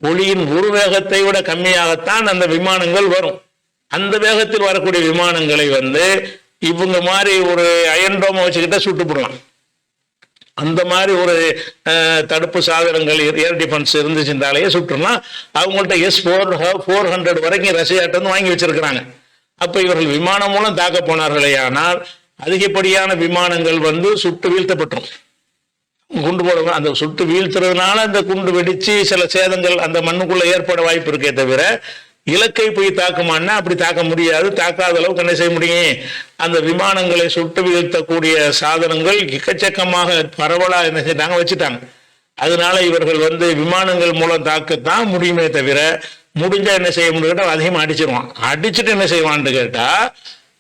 ஒளியின் ஒரு வேகத்தை விட கம்மியாகத்தான் அந்த விமானங்கள் வரும். அந்த வேகத்தில் வரக்கூடிய விமானங்களை வந்து இவங்க மாதிரி ஒரு அயன்டோமை வச்சுக்கிட்ட சுட்டு போடலாம். அந்த மாதிரி ஒரு தடுப்பு சாதனங்கள் ஏர் டிஃபென்ஸ் இருந்துச்சுனாலேயே சுட்டுலாம். அவங்கள்ட்ட S-400 வரைக்கும் ரஷ்யாட்ட வந்து வாங்கி வச்சிருக்கிறாங்க. அப்ப இவர்கள் விமானம் மூலம் தாக்க போனார்களே, ஆனால் அதிகப்படியான விமானங்கள் வந்து சுட்டு வீழ்த்தப்பட்டோம். குண்டு போட அந்த சுட்டு வீழ்த்துறதுனால அந்த குண்டு வெடிச்சு சில சேதங்கள் அந்த மண்ணுக்குள்ள ஏற்பட வாய்ப்பு இருக்கே தவிர இலக்கை போய் தாக்குமான்னா அப்படி தாக்க முடியாது. தாக்காத அளவுக்கு என்ன செய்ய முடியும், அந்த விமானங்களை சுட்டு வீழ்த்தக்கூடிய சாதனங்கள் எக்கச்சக்கமாக பரவலா என்ன செய்தாங்க வச்சுட்டாங்க. அதனால இவர்கள் வந்து விமானங்கள் மூலம் தாக்கத்தான் முடியுமே தவிர முடிஞ்சா என்ன செய்ய முடியும் கேட்டா அதிகமாக அடிச்சிருவான். அடிச்சுட்டு என்ன செய்வான்னு கேட்டா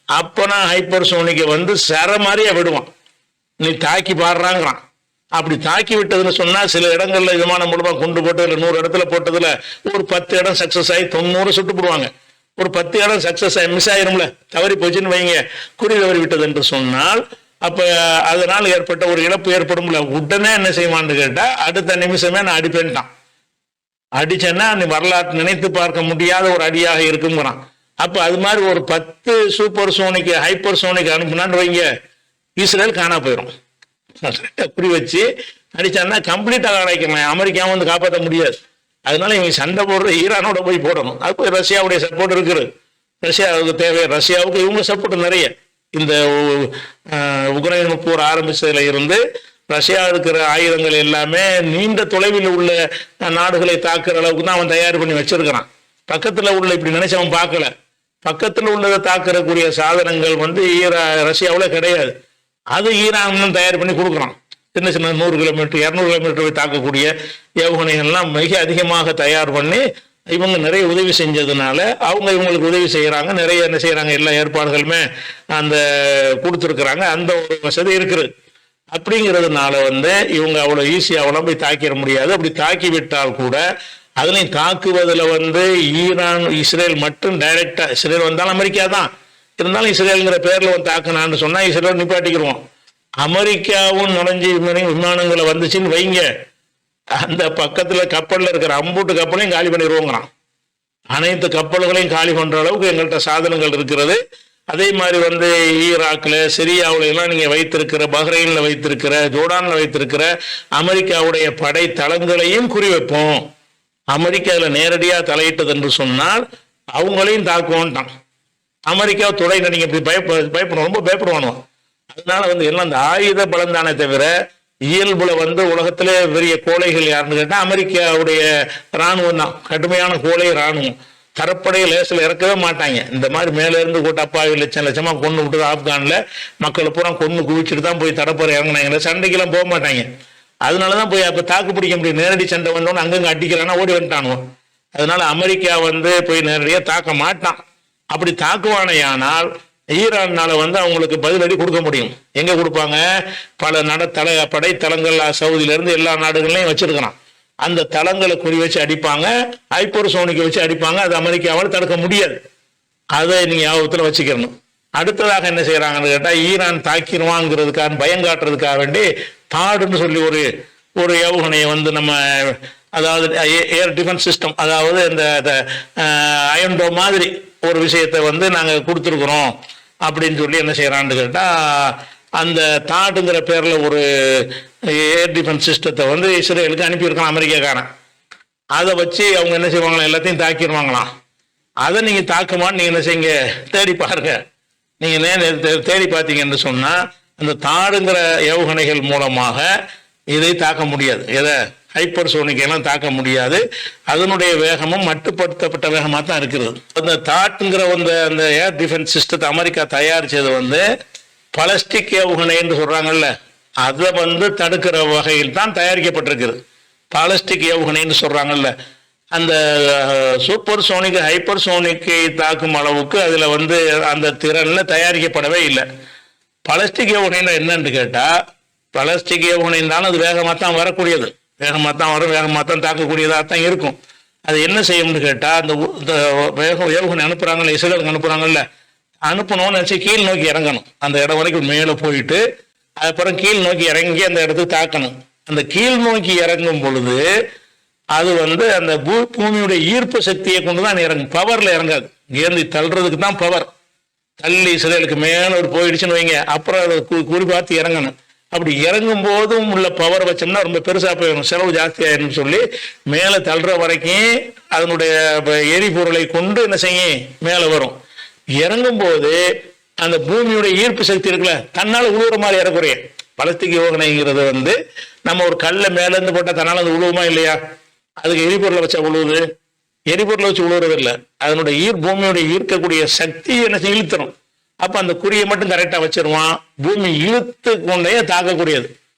அப்பனா ஹைப்பர் சோனிக்கை வந்து சர மாதிரியா விடுவான். நீ தாக்கி பாடுறாங்கிறான். அப்படி தாக்கி விட்டதுன்னு சொன்னா சில இடங்கள்ல விமானம் மூலமா கொண்டு போட்டதுல 100 இடத்துல போட்டதுல ஒரு 10 இடம் சக்சஸ் ஆகி 90 சுட்டு போடுவாங்க. ஒரு 10 இடம் சக்சஸ் ஆகி மிஸ் ஆயிரும்ல, தவறி போச்சுன்னு வைங்க, குறி தவறி விட்டது என்று சொன்னால் அப்ப அதனால் ஏற்பட்ட ஒரு இழப்பு ஏற்படும்ல. உடனே என்ன செய்வான்னு கேட்டா அடுத்த நிமிஷமே நான் அடிப்பேன்ட்டான். அடிச்சேன்னா நீ வரலாற்று நினைத்து பார்க்க முடியாத ஒரு அடியாக இருக்குங்கிறான். அப்ப அது மாதிரி ஒரு 10 சூப்பர் சோனிக் ஹைப்பர் சோனிக் அனுப்புனான்னு வைங்க, இஸ்ரேல் காணா போயிடும். குறி வச்சு அடிச்சான்னா கம்ப்ளீட்டாக அடைக்கலாம். அமெரிக்காவை வந்து காப்பாற்ற முடியாது. அதனால இவங்க சண்டை போடுற ஈரானோட போய் போடணும். அது ரஷ்யாவுடைய சப்போர்ட் இருக்குது. ரஷ்யாவுக்கு தேவை, ரஷ்யாவுக்கு இவங்க சப்போர்ட் நிறைய. இந்த உக்ரைன் போர் ஆரம்பிச்சதுல இருந்து ரஷ்யா இருக்கிற ஆயுதங்கள் எல்லாமே நீண்ட தொலைவில் உள்ள நாடுகளை தாக்குற அளவுக்கு தான் அவன் தயார் பண்ணி வச்சிருக்கிறான். பக்கத்துல உள்ள இப்படி நினைச்சு அவன் பார்க்கல. பக்கத்துல உள்ளதை தாக்குறக்கூடிய சாதனங்கள் வந்து ரஷ்யாவுல கிடையாது. அது ஈரான் தயார் பண்ணி கொடுக்குறான். சின்ன சின்ன 100 கிலோமீட்டர் 200 கிலோமீட்டர் போய் தாக்கக்கூடிய ஏவுகணைகள்லாம் மிக அதிகமாக தயார் பண்ணி இவங்க நிறைய உதவி செஞ்சதுனால அவங்க இவங்களுக்கு உதவி செய்யறாங்க. நிறைய என்ன செய்யறாங்க, எல்லா ஏற்பாடுகளுமே அந்த கொடுத்துருக்குறாங்க. அந்த ஒரு வசதி இருக்குது. அப்படிங்கிறதுனால வந்து இவங்க அவ்வளோ ஈஸியாவெல்லாம் போய் தாக்கிட முடியாது. அப்படி தாக்கி விட்டால் கூட அதுலையும் தாக்குவதில் வந்து ஈரான் இஸ்ரேல் மட்டும் டைரக்டா, இஸ்ரேல் வந்தாலும் அமெரிக்கா தான் இருந்தாலும் இஸ்ரேலுங்கிற பேர்ல வந்து தாக்குனான்னு சொன்னா இஸ்ரேல் நிப்பாட்டிக்கிறோம். அமெரிக்காவும் நுழைஞ்சி விமானங்களை வந்துச்சுன்னு வைங்க, அந்த பக்கத்துல கப்பல்ல இருக்கிற அம்பூட்டு கப்பலையும் காலி பண்ணிடுவோங்கிறான். அனைத்து கப்பல்களையும் காலி பண்ற அளவுக்கு எங்கள்கிட்ட சாதனங்கள் இருக்கிறது. அதே மாதிரி வந்து ஈராக்ல சிரியாவுல எல்லாம் நீங்க வைத்திருக்கிற, பஹ்ரைன்ல வைத்திருக்கிற, ஜோர்டான்ல வைத்திருக்கிற அமெரிக்காவுடைய படை தளங்களையும் குறிவைப்போம். அமெரிக்கா அதுல நேரடியா தலையிட்டது என்று சொன்னால் அவங்களையும் தாக்குவோன்ட்டான். அமெரிக்கா துணை நீங்க இப்படி பயப்படும், ரொம்ப பயப்படுவானோ. அதனால வந்து எல்லாம் அந்த ஆயுத பலம் தானே தவிர இயல்புல வந்து உலகத்திலே பெரிய கோழைகள் யாருன்னு கேட்டா அமெரிக்காவுடைய இராணுவம் தான். கடுமையான கோழை இராணுவம். தரப்படைய லேசில் இறக்கவே மாட்டாங்க. இந்த மாதிரி மேல இருந்து கூட்டப்பாவி லட்சம் லட்சமா கொண்டு விட்டு ஆப்கான்ல மக்களை பூரா கொண்டு குவிச்சுட்டு தான் போய் தரப்பற இறங்கினாங்க. சண்டைக்கெல்லாம் போக மாட்டாங்க. அதனாலதான் போய் அப்ப தாக்கு பிடிக்க முடியும். நேரடி சண்டை வந்தோன்னு அங்கங்க அடிக்கிறானா ஓடி வந்துட்டானுவோம். அதனால அமெரிக்கா வந்து போய் நேரடியா தாக்க மாட்டான். அப்படி தாக்குவானையானால் ஈரான்னால வந்து அவங்களுக்கு பதிலடி கொடுக்க முடியும். எங்க கொடுப்பாங்க? பல படை தளங்கள் சவுதியில இருந்து எல்லா நாடுகள்லையும் வச்சிருக்கிறான். அந்த தளங்களை குறி வச்சு அடிப்பாங்க, ஹைப்பர்சோனிக்கை வச்சு அடிப்பாங்க. அது அமெரிக்காவால் தடுக்க முடியாது. அதை நீங்க ஞாபகத்துல வச்சுக்கணும். அடுத்ததாக என்ன செய்யறாங்கன்னு கேட்டா, ஈரான் தாக்கிடுவாங்கிறதுக்காக பயம் காட்டுறதுக்காக வேண்டி தாடுன்னு சொல்லி ஒரு ஏவுகணையை வந்து நம்ம, அதாவது ஏர் டிஃபென்ஸ் சிஸ்டம், அதாவது இந்த அயன்டோ மாதிரி ஒரு விஷயத்தை வந்து நாங்கள் கொடுத்துருக்குறோம் அப்படின்னு சொல்லி என்ன செய்யறான்னு கேட்டா, அந்த தாடுங்கிற பேர்ல ஒரு ஏர் டிஃபென்ஸ் சிஸ்டத்தை வந்து இஸ்ரேலுக்கு அனுப்பியிருக்கான் அமெரிக்காக்காரன். அதை வச்சு அவங்க என்ன செய்வாங்களாம், எல்லாத்தையும் தாக்கிடுவாங்களாம். அதை நீங்க தாக்குமான்னு நீங்க என்ன செய்யுங்க, தேடி பாருங்க. நீங்க தேடி பார்த்தீங்கன்னு சொன்னா அந்த தாடுங்கிற ஏவுகணைகள் மூலமாக இதை தாக்க முடியாது. எதை? ஹைப்பர்சோனிக் எல்லாம் தாக்க முடியாது. அதனுடைய வேகமும் மட்டுப்படுத்தப்பட்ட வேகமாக தான் இருக்கிறது. அந்த தாட்டுங்கிற அந்த ஏர் டிஃபென்ஸ் சிஸ்டத்தை அமெரிக்கா தயாரிச்சது வந்து பலஸ்டிக் ஏவுகணை என்று சொல்றாங்கல்ல, அதை வந்து தடுக்கிற வகையில் தான் தயாரிக்கப்பட்டிருக்கிறது. பாலஸ்டிக் ஏவுகணைன்னு சொல்றாங்கல்ல, அந்த சூப்பர் சோனிக் ஹைப்பர் சோனிக்கை தாக்கும் அளவுக்கு அதுல வந்து அந்த திறன்ல தயாரிக்கப்படவே இல்லை. பலஸ்டிக் ஏவுகணைன்னா என்னன்னு கேட்டா, பலஸ்டிக் ஏவுகணைனாலும் அது வேகமாக தான் வரக்கூடியது, வேகமாக தான் வரும், வேகமாக தான் தாக்கக்கூடியதாக தான் இருக்கும். அது என்ன செய்யும்னு கேட்டா, அந்த ஏவுகணை அனுப்புறாங்கல்ல, இஸ்ரேலுக்கு அனுப்புறாங்கல்ல, அனுப்பணும்னு நினைச்சு கீழ் நோக்கி இறங்கணும். அந்த இடம் வரைக்கும் மேலே போயிட்டு அதுக்கப்புறம் கீழ் நோக்கி இறங்கி அந்த இடத்துக்கு தாக்கணும். அந்த கீழ் நோக்கி இறங்கும் பொழுது அது வந்து அந்த பூமியுடைய ஈர்ப்பு சக்தியை கொண்டுதான் இறங்கும், பவர்ல இறங்காது. ஏந்தி தள்ளுறதுக்கு தான் பவர். தள்ளி இஸ்ரேலுக்கு மேல ஒரு போயிடுச்சுன்னு வைங்க, அப்புறம் அதை குறி பார்த்து இறங்கணும். அப்படி இறங்கும் போதும் உள்ள பவர் வச்சோம்னா ரொம்ப பெருசா போயிடும், செலவு ஜாஸ்தி ஆயிடும் சொல்லி மேலே தள்ளுற வரைக்கும் அதனுடைய எரிபொருளை கொண்டு என்ன செய்யும், மேலே வரும். இறங்கும் போது அந்த பூமியுடைய ஈர்ப்பு சக்தி இருக்குல்ல, தன்னால உழுவுற மாதிரி இறக்குறைய. பலஸ்டிக் யோகனைங்கிறது வந்து நம்ம ஒரு கல்ல மேல இருந்து போட்டா தன்னால அது உழுவுமா இல்லையா? அதுக்கு எரிபொருளை வச்சா உழுவுது? எரிபொருளை வச்சு உழுவுறது இல்லை. அதனுடைய பூமியுடைய ஈர்க்கக்கூடிய சக்தி என்ன இழுத்துரும். அப்ப அந்த குறியை மட்டும் கரெக்டா வச்சிருவான், பூமி இழுத்து கொண்டே தாக்கக்கூடியது.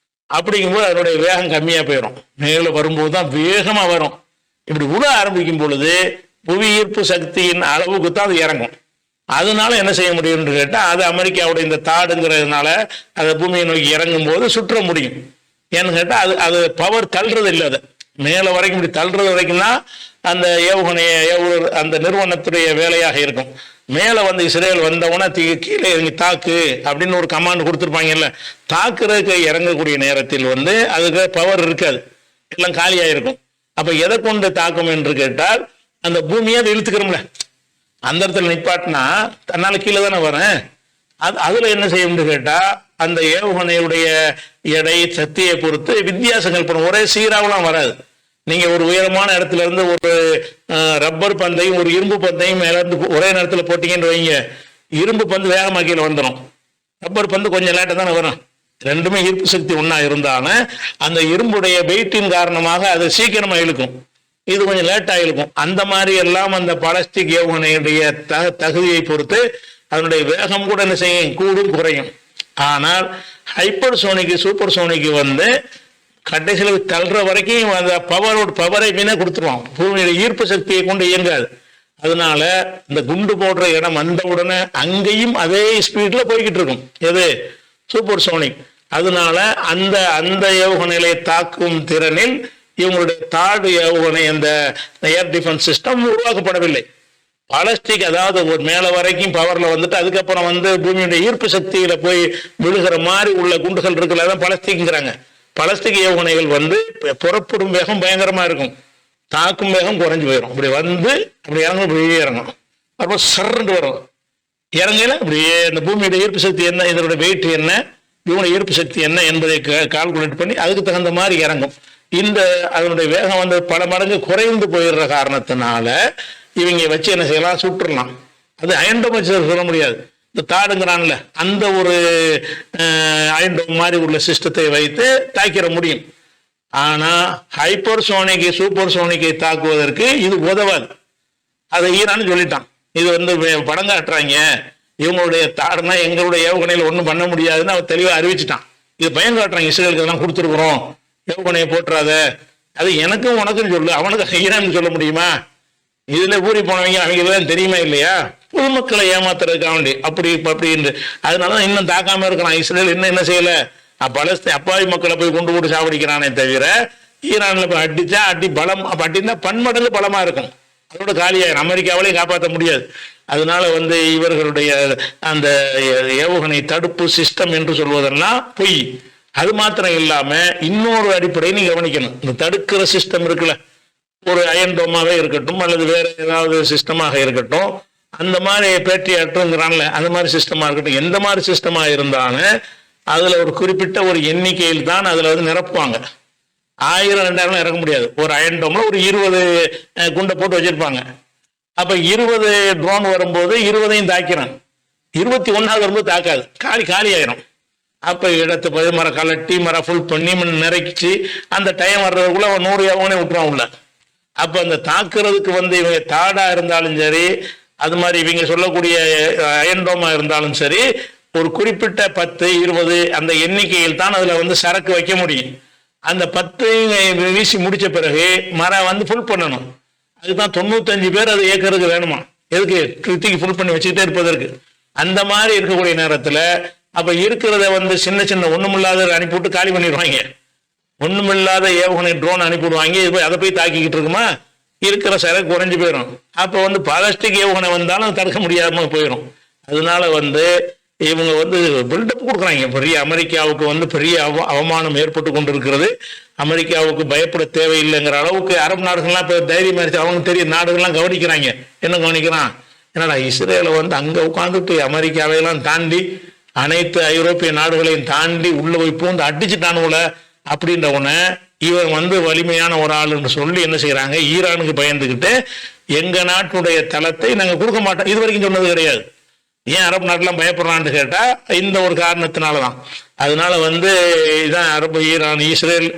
அப்படிங்கும்போது அதனுடைய வேகம் கம்மியா போயிடும். மேல வரும்போது தான் வேகமா வரும். இப்படி உழ ஆரம்பிக்கும் பொழுது புவி ஈர்ப்பு சக்தியின் அளவுக்கு தான் அது இறங்கும். அதனால என்ன செய்ய முடியும்னு கேட்டா, அது அமெரிக்காவுடைய இந்த தாடுங்கிறதுனால அதை பூமியை நோக்கி இறங்கும் போது சுற்ற முடியும். ஏன்னு கேட்டா அது பவர் தள்ளுறது இல்லை, அது மேல வரைக்கும் இப்படி தள்ளுறது வரைக்கும் தான் அந்த ஏவுகணைய அந்த நிறுவனத்துடைய வேலையாக இருக்கும். மேல வந்து இஸ்ரேல் வந்தவொன்னே கீழே இறங்கி தாக்கு அப்படின்னு ஒரு கமாண்ட் கொடுத்துருப்பாங்கல்ல, தாக்குறதுக்கு இறங்கக்கூடிய நேரத்தில் வந்து அதுக்கு பவர் இருக்காது, எல்லாம் காலியாக இருக்கும். அப்ப எதை கொண்டு தாக்கும் என்று கேட்டால், அந்த பூமியை அதை இழுத்துக்கிறோம்ல, அந்த இடத்துல நிப்பாட்டினா தன்னால கீழே தானே வரேன். அதுல என்ன செய்யும்னு கேட்டா, அந்த ஏவுகணையுடைய எடை சக்தியை பொறுத்து வித்தியாசங்கள் பண்ணும், ஒரே சீராவெல்லாம் வராது. நீங்க ஒரு உயரமான இடத்துல இருந்து ஒரு ரப்பர் பந்தையும் ஒரு இரும்பு பந்தையும் மேல இருந்து ஒரே நேரத்துல போட்டீங்கன்னு வைங்க, இரும்பு பந்து வேகமா கீழே வந்துடும், ரப்பர் பந்து கொஞ்சம் லேட்டா தானே வரும். ரெண்டுமே ஈர்ப்பு சக்தி ஒன்னா இருந்தாலும் அந்த இரும்புடைய வெயிட்டின் காரணமாக அது சீக்கிரமா இழுக்கும், இது கொஞ்சம் லேட்டா இழுக்கும். அந்த மாதிரி எல்லாம் அந்த பிளாஸ்டிக் ஏவுகணையுடைய தகுதியை பொறுத்து அதனுடைய வேகம் கூட என்ன செய்யும், கூடும் குறையும். ஆனால் ஹைப்பர் சோனிக்கு சூப்பர் சோனிக்கு வந்து கடைசியில் தள்ளுற வரைக்கும் அந்த பவரை மீனே கொடுத்துருவான், பூமியோட ஈர்ப்பு சக்தியை கொண்டு இயங்காது. அதனால இந்த குண்டு போடுற இடம் வந்த உடனே அங்கேயும் அதே ஸ்பீட்ல போய்கிட்டு இருக்கும், எது சூப்பர் சோனிக். அதனால அந்த ஏவுகணைகளை தாக்கும் திறனில் இவங்களுடைய தாடு ஏவுகணை அந்த ஏர் டிஃபென்ஸ் சிஸ்டம் உருவாக்கப்படவில்லை. பாலஸ்டிக் அதாவது ஒரு மேல வரைக்கும் பவர்ல வந்துட்டு அதுக்கப்புறம் வந்து பூமியுடைய ஈர்ப்பு சக்தியில போய் விழுகிற மாதிரி உள்ள குண்டுகள் இருக்குல்ல, அதான் பாலஸ்டிக்ங்கிறாங்க. பாலஸ்டிக் ஏவுகணைகள் வந்து புறப்படும் வேகம் பயங்கரமா இருக்கும், தாக்கும் வேகம் குறைஞ்சு போயிடும். அப்படி வந்து அப்படி இறங்கும், இப்படி இறங்கும், அப்புறம் சர்ன்னு வரும். இறங்கல அப்படியே அந்த பூமியோட ஈர்ப்பு சக்தி என்ன, இதோட வெயிட் என்ன, இவனோட ஈர்ப்பு சக்தி என்ன என்பதை கால்குலேட் பண்ணி அதுக்கு தகுந்த மாதிரி இறங்கும். இந்த அதனுடைய வேகம் வந்து பல மடங்கு குறைந்து போயிடுற காரணத்தினால இவங்க வச்சு என்ன செய்யலாம், சுட்டுடலாம். அது அயன்டோம் வச்சு சொல்ல முடியாது. இந்த தாடுங்கிறான்ல அந்த ஒரு அயன்டோம் மாதிரி உள்ள சிஸ்டத்தை வைத்து தாக்கிட முடியும். ஆனா ஹைப்பர்சோனிக்கை சூப்பர்சோனிக்கை தாக்குவதற்கு இது உதவாது. அதை ஈரான்னு சொல்லிட்டான். இது வந்து படம் காட்டுறாங்க, இவங்களுடைய தாடுனா எங்களுடைய ஏவுகணையில் ஒன்றும் பண்ண முடியாதுன்னு அவன் தெளிவாக அறிவிச்சிட்டான். இது பயம் காட்டுறாங்க, இஸ்ரேலுக்கு இதெல்லாம் கொடுத்துருக்குறோம், ஏவுகணையை போட்டுறாத. அது எனக்கும் உனக்கும் சொல்லு, அவனுக்கு ஈரான்னு சொல்ல முடியுமா? இதுல ஊறி போனவங்க அவங்களுக்கு தெரியுமா இல்லையா? பொதுமக்களை ஏமாத்துறதுக்காக வேண்டி அப்படி அப்படின்னு அதனாலதான் இன்னும் தாக்காம இருக்கிறான். இஸ்ரேல் இன்னும் என்ன செய்யல, பலஸ்தீன் அப்பாவி மக்களை போய் கொண்டு போட்டு சாவடிக்கிறானே தவிர ஈரான்ல போய் அடிச்சா அடி பலம், அப்ப அடினா பன்மடங்கு பலமா இருக்கும். அதோட காலியாயிரும், அமெரிக்காவிலையும் காப்பாற்ற முடியாது. அதனால வந்து இவர்களுடைய அந்த ஏவுகணை தடுப்பு சிஸ்டம் என்று சொல்வதெல்லாம் பொய். அது மாத்திரம் இல்லாம இன்னொரு அடிப்படையை நீ கவனிக்கணும். இந்த தடுக்கிற சிஸ்டம் இருக்குல்ல, ஒரு அயன்டோமாவே இருக்கட்டும் அல்லது வேற ஏதாவது சிஸ்டமாக இருக்கட்டும், அந்த மாதிரி பேட்ரியாட்டுங்கிறான்ல அந்த மாதிரி சிஸ்டமா இருக்கட்டும், எந்த மாதிரி சிஸ்டமா இருந்தாலும் அதுல ஒரு குறிப்பிட்ட ஒரு எண்ணிக்கையில் தான் அதுல வந்து நிரப்புவாங்க. 1000 2000 இறக்க முடியாது. ஒரு அயன்டோம்ல ஒரு 20 குண்டை போட்டு வச்சிருப்பாங்க. அப்ப 20 ட்ரோன் வரும்போது 20ஐயும் தாக்கிறான், 21வது வரும்போது தாக்காது, காலி ஆயிரும். அப்ப இடத்து மரம் கலட்டி மரம் ஃபுல் பண்ணி நிறைச்சி அந்த டைம் வர்றதுக்குள்ள 100 ஏவுகணை விட்டுருவான் உள்ள. அப்ப அந்த தாக்குறதுக்கு வந்து இவங்க தாடா இருந்தாலும் சரி, அது மாதிரி இவங்க சொல்லக்கூடிய அயன்டோமா இருந்தாலும் சரி, ஒரு குறிப்பிட்ட 10 20 அந்த எண்ணிக்கையில் தான் அதுல வந்து சரக்கு வைக்க முடியும். அந்த 10 வீசி முடிச்ச பிறகு மரம் வந்து ஃபுல் பண்ணணும். அதுதான் 95 பேர் அது ஏக்கருக்கு வேணுமா, எதுக்கு தூக்கி ஃபுல் பண்ணி வச்சுக்கிட்டே இருப்பதற்கு. அந்த மாதிரி இருக்கக்கூடிய நேரத்துல அப்ப இருக்கிறத வந்து சின்ன சின்ன ஒண்ணுமில்லாத அனுப்பிவிட்டு காலி பண்ணிடுவாங்க. ஒண்ணுமில்லாத ஏவுகணை ட்ரோன் அனுப்பிவிடுவாங்க. அதை போய் தாக்கிக்கிட்டு இருக்குமா, இருக்கிற சரக்கு குறைஞ்சு போயிடும். அப்ப வந்து பாலஸ்டிக் ஏவுகணை வந்தாலும் தடுக்க முடியாம போயிடும். அதனால வந்து இவங்க வந்து பில்டப் கொடுக்குறாங்க. பெரிய அமெரிக்காவுக்கு வந்து பெரிய அவமானம் ஏற்பட்டு கொண்டு இருக்கிறது. அமெரிக்காவுக்கு பயப்பட தேவையில்லைங்கிற அளவுக்கு அரபு நாடுகள்லாம் இப்போ தைரியம் ஆயிடுச்சு. அவங்க தெரிய நாடுகள்லாம் கவனிக்கிறாங்க. என்ன கவனிக்கிறான், என்னடா இஸ்ரேலை வந்து அங்க உட்காந்துட்டு அமெரிக்காவையெல்லாம் தாண்டி அனைத்து ஐரோப்பிய நாடுகளையும் தாண்டி உள்ள போய் பூந்து அடிச்சுட்டானுல அப்படின்ற உடனே இவன் வந்து வலிமையான ஒரு ஆளுன்னு சொல்லி என்ன செய்யறாங்க, ஈரானுக்கு பயந்துக்கிட்டு எங்க நாட்டுடைய தளத்தை நாங்க கொடுக்க மாட்டோம் இது வரைக்கும் சொன்னது கிடையாது. ஏன் அரபு நாட்டெல்லாம் பயப்படுறான்னு கேட்டா இந்த ஒரு காரணத்தினாலதான். அதனால வந்து இதான் அரபு இஸ்ரேல்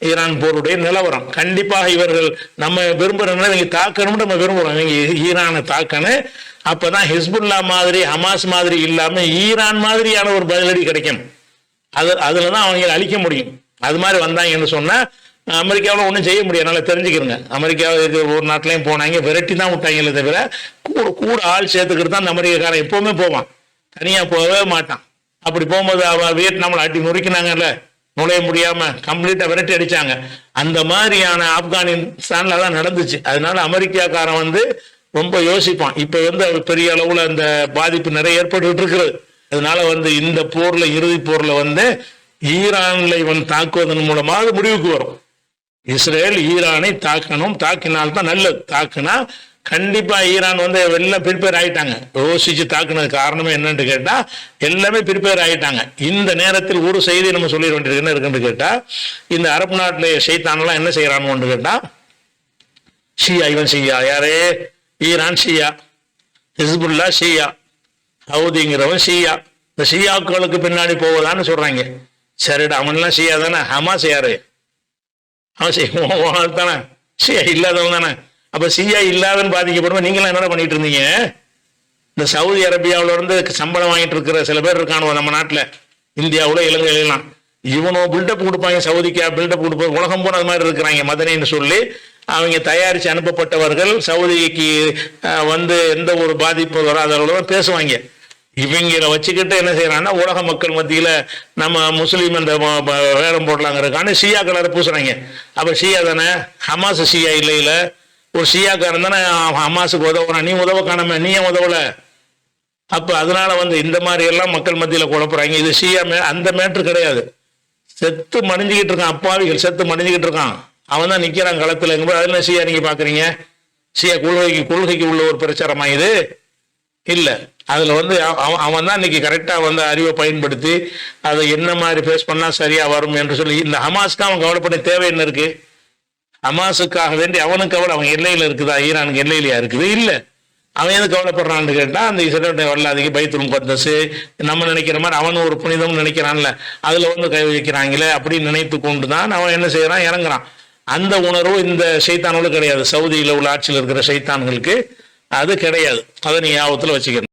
ஈரான் போருடைய நிலவரம். கண்டிப்பாக இவர்கள் நம்ம விரும்புறோம்னா இவங்க தாக்கணும்னு நம்ம விரும்புறோம், இவங்க ஈரானை தாக்கணும். அப்பதான் ஹிஸ்புல்லா மாதிரி ஹமாஸ் மாதிரி இல்லாம ஈரான் மாதிரியான ஒரு பதிலடி கிடைக்கும். அதுலதான் அவங்களை அழிக்க முடியும். அது மாதிரி வந்தாங்கன்னு சொன்னா அமெரிக்காவில் ஒன்றும் செய்ய முடியாது. நல்லா தெரிஞ்சுக்கிறங்க. அமெரிக்காவுக்கு ஒரு நாட்டிலையும் போனாங்க, விரட்டி தான் விட்டாங்களே தவிர கூட ஆள் சேர்த்துக்கிட்டு தான் அந்த அமெரிக்காக்காரன் எப்பவுமே போவான், தனியா போகவே மாட்டான். அப்படி போகும்போது வியட்நாமில் அடி நொறுக்கினாங்கல்ல, நுழைய முடியாம கம்ப்ளீட்டா விரட்டி அடிச்சாங்க. அந்த மாதிரியான ஆப்கானிஸ்தான்ல தான் நடந்துச்சு. அதனால அமெரிக்காக்காரன் வந்து ரொம்ப யோசிப்பான். இப்ப வந்து பெரிய அளவுல அந்த பாதிப்பு நிறைய ஏற்பட்டு இருக்கிறது. அதனால வந்து இந்த போர்ல இறுதி போர்ல வந்து ஈரான்ல இவன் தாக்குவதன் மூலமாக முடிவுக்கு வரும். இஸ்ரேல் ஈரானை தாக்கணும், தாக்கினால்தான் நல்லது. தாக்குனா கண்டிப்பா ஈரான் வந்து எல்லாம் ப்ரிப்பேர் ஆயிட்டாங்க. யோசிச்சு தாக்குனது காரணமே என்னன்னு கேட்டா எல்லாமே ப்ரிப்பேர் ஆயிட்டாங்க. இந்த நேரத்தில் ஒரு செய்தி நம்ம சொல்லிட வேண்டியது என்ன இருக்குன்னு கேட்டா, இந்த அரபு நாட்டில ஷைத்தானெல்லாம் என்ன செய்யறான்னு கேட்டா, ஷியா, இவன் ஷியா யாரே, ஈரான் ஷியா, ஹிஸ்புல்லா ஷியா, ஹவுதிங்கிறவன் ஷியா. இந்த ஷியாக்களுக்கு பின்னாடி போவதான்னு சொல்றாங்க. சரிடா, அவன்லாம் ஷியா தானே. ஹமாஸ் யாரு, அவன் தானே, ஷியா இல்லாதவன் தானே. அப்ப ஷியா இல்லாதன்னு பாதிக்கப்படுவோம். நீங்களாம் என்னடா பண்ணிட்டு இருந்தீங்க? இந்த சவுதி அரேபியாவில இருந்து சம்பளம் வாங்கிட்டு இருக்கிற சில பேர் இருக்கானுவோ நம்ம நாட்டுல, இந்தியாவுல இலங்கையிலாம். இவனோ பில்டப் கொடுப்பாங்க, சவுதிக்கா பில்டப் கொடுப்பாங்க, உலகம் போன அது மாதிரி இருக்கிறாங்க மதனைன்னு சொல்லி அவங்க தயாரிச்சு அனுப்பப்பட்டவர்கள் சவுதிக்கு வந்து எந்த ஒரு பாதிப்பு வராத அளவுல பேசுவாங்க. இவங்களை வச்சுக்கிட்டு என்ன செய்யறாங்கன்னா உலக மக்கள் மத்தியில நம்ம முஸ்லீம் அந்த வேடம் போடலாங்கிறதுக்கான ஷியா கலரை பூசுறாங்க. அப்ப ஷியா தானே, ஹமாஸ் ஷியா இல்லையில, ஒரு ஷியாக்காரன் தானே ஹமாஸுக்கு உதவுறான். நீ உதவ காணாம, நீ ஏன் உதவல? அப்ப அதனால வந்து இந்த மாதிரி எல்லாம் மக்கள் மத்தியில குழப்புறாங்க. இது ஷியா அந்த மேட்ரு கிடையாது. செத்து மடிஞ்சுக்கிட்டு இருக்கான், அப்பாவிகள் செத்து மடிஞ்சுக்கிட்டு இருக்கான், அவன் தான் நிக்கிறான் களத்துல. அதுல ஷியா நீங்க பாக்குறீங்க? ஷியா கொள்கைக்கு உள்ள ஒரு பிரச்சாரமா இது இல்ல. அதில் வந்து அவன் தான் இன்னைக்கு கரெக்டாக வந்து அறிவை பயன்படுத்தி அதை என்ன மாதிரி ஃபேஸ் பண்ணால் சரியாக வரும் என்று சொல்லி இந்த ஹமாஸ்க்கு அவன் கவலைப்பட தேவை என்ன இருக்கு? ஹமாஸுக்காக வேண்டி அவனுக்கு அவன் எல்லையில் இருக்குதா? ஈரானுக்கு எல்லையிலையா இருக்குது? இல்லை. அவன் எது கவலைப்படுறான்னு கேட்டால் அந்த இஸ்ரேலுடைய வல்லாதிக்கு பைத்துல் முகத்தஸ் நம்ம நினைக்கிற மாதிரி அவன் ஒரு புனிதம் நினைக்கிறான்ல, அதில் வந்து கை வைக்கிறாங்களே அப்படின்னு நினைத்து கொண்டு தான் அவன் என்ன செய்யறான், இறங்குறான். அந்த உணர்வு இந்த சைத்தானோடு கிடையாது. சவுதியில் உள்ள ஆட்சியில் இருக்கிற சைத்தான்களுக்கு அது கிடையாது. அதை நீ ஞாபகத்தில் வச்சுக்கணும்.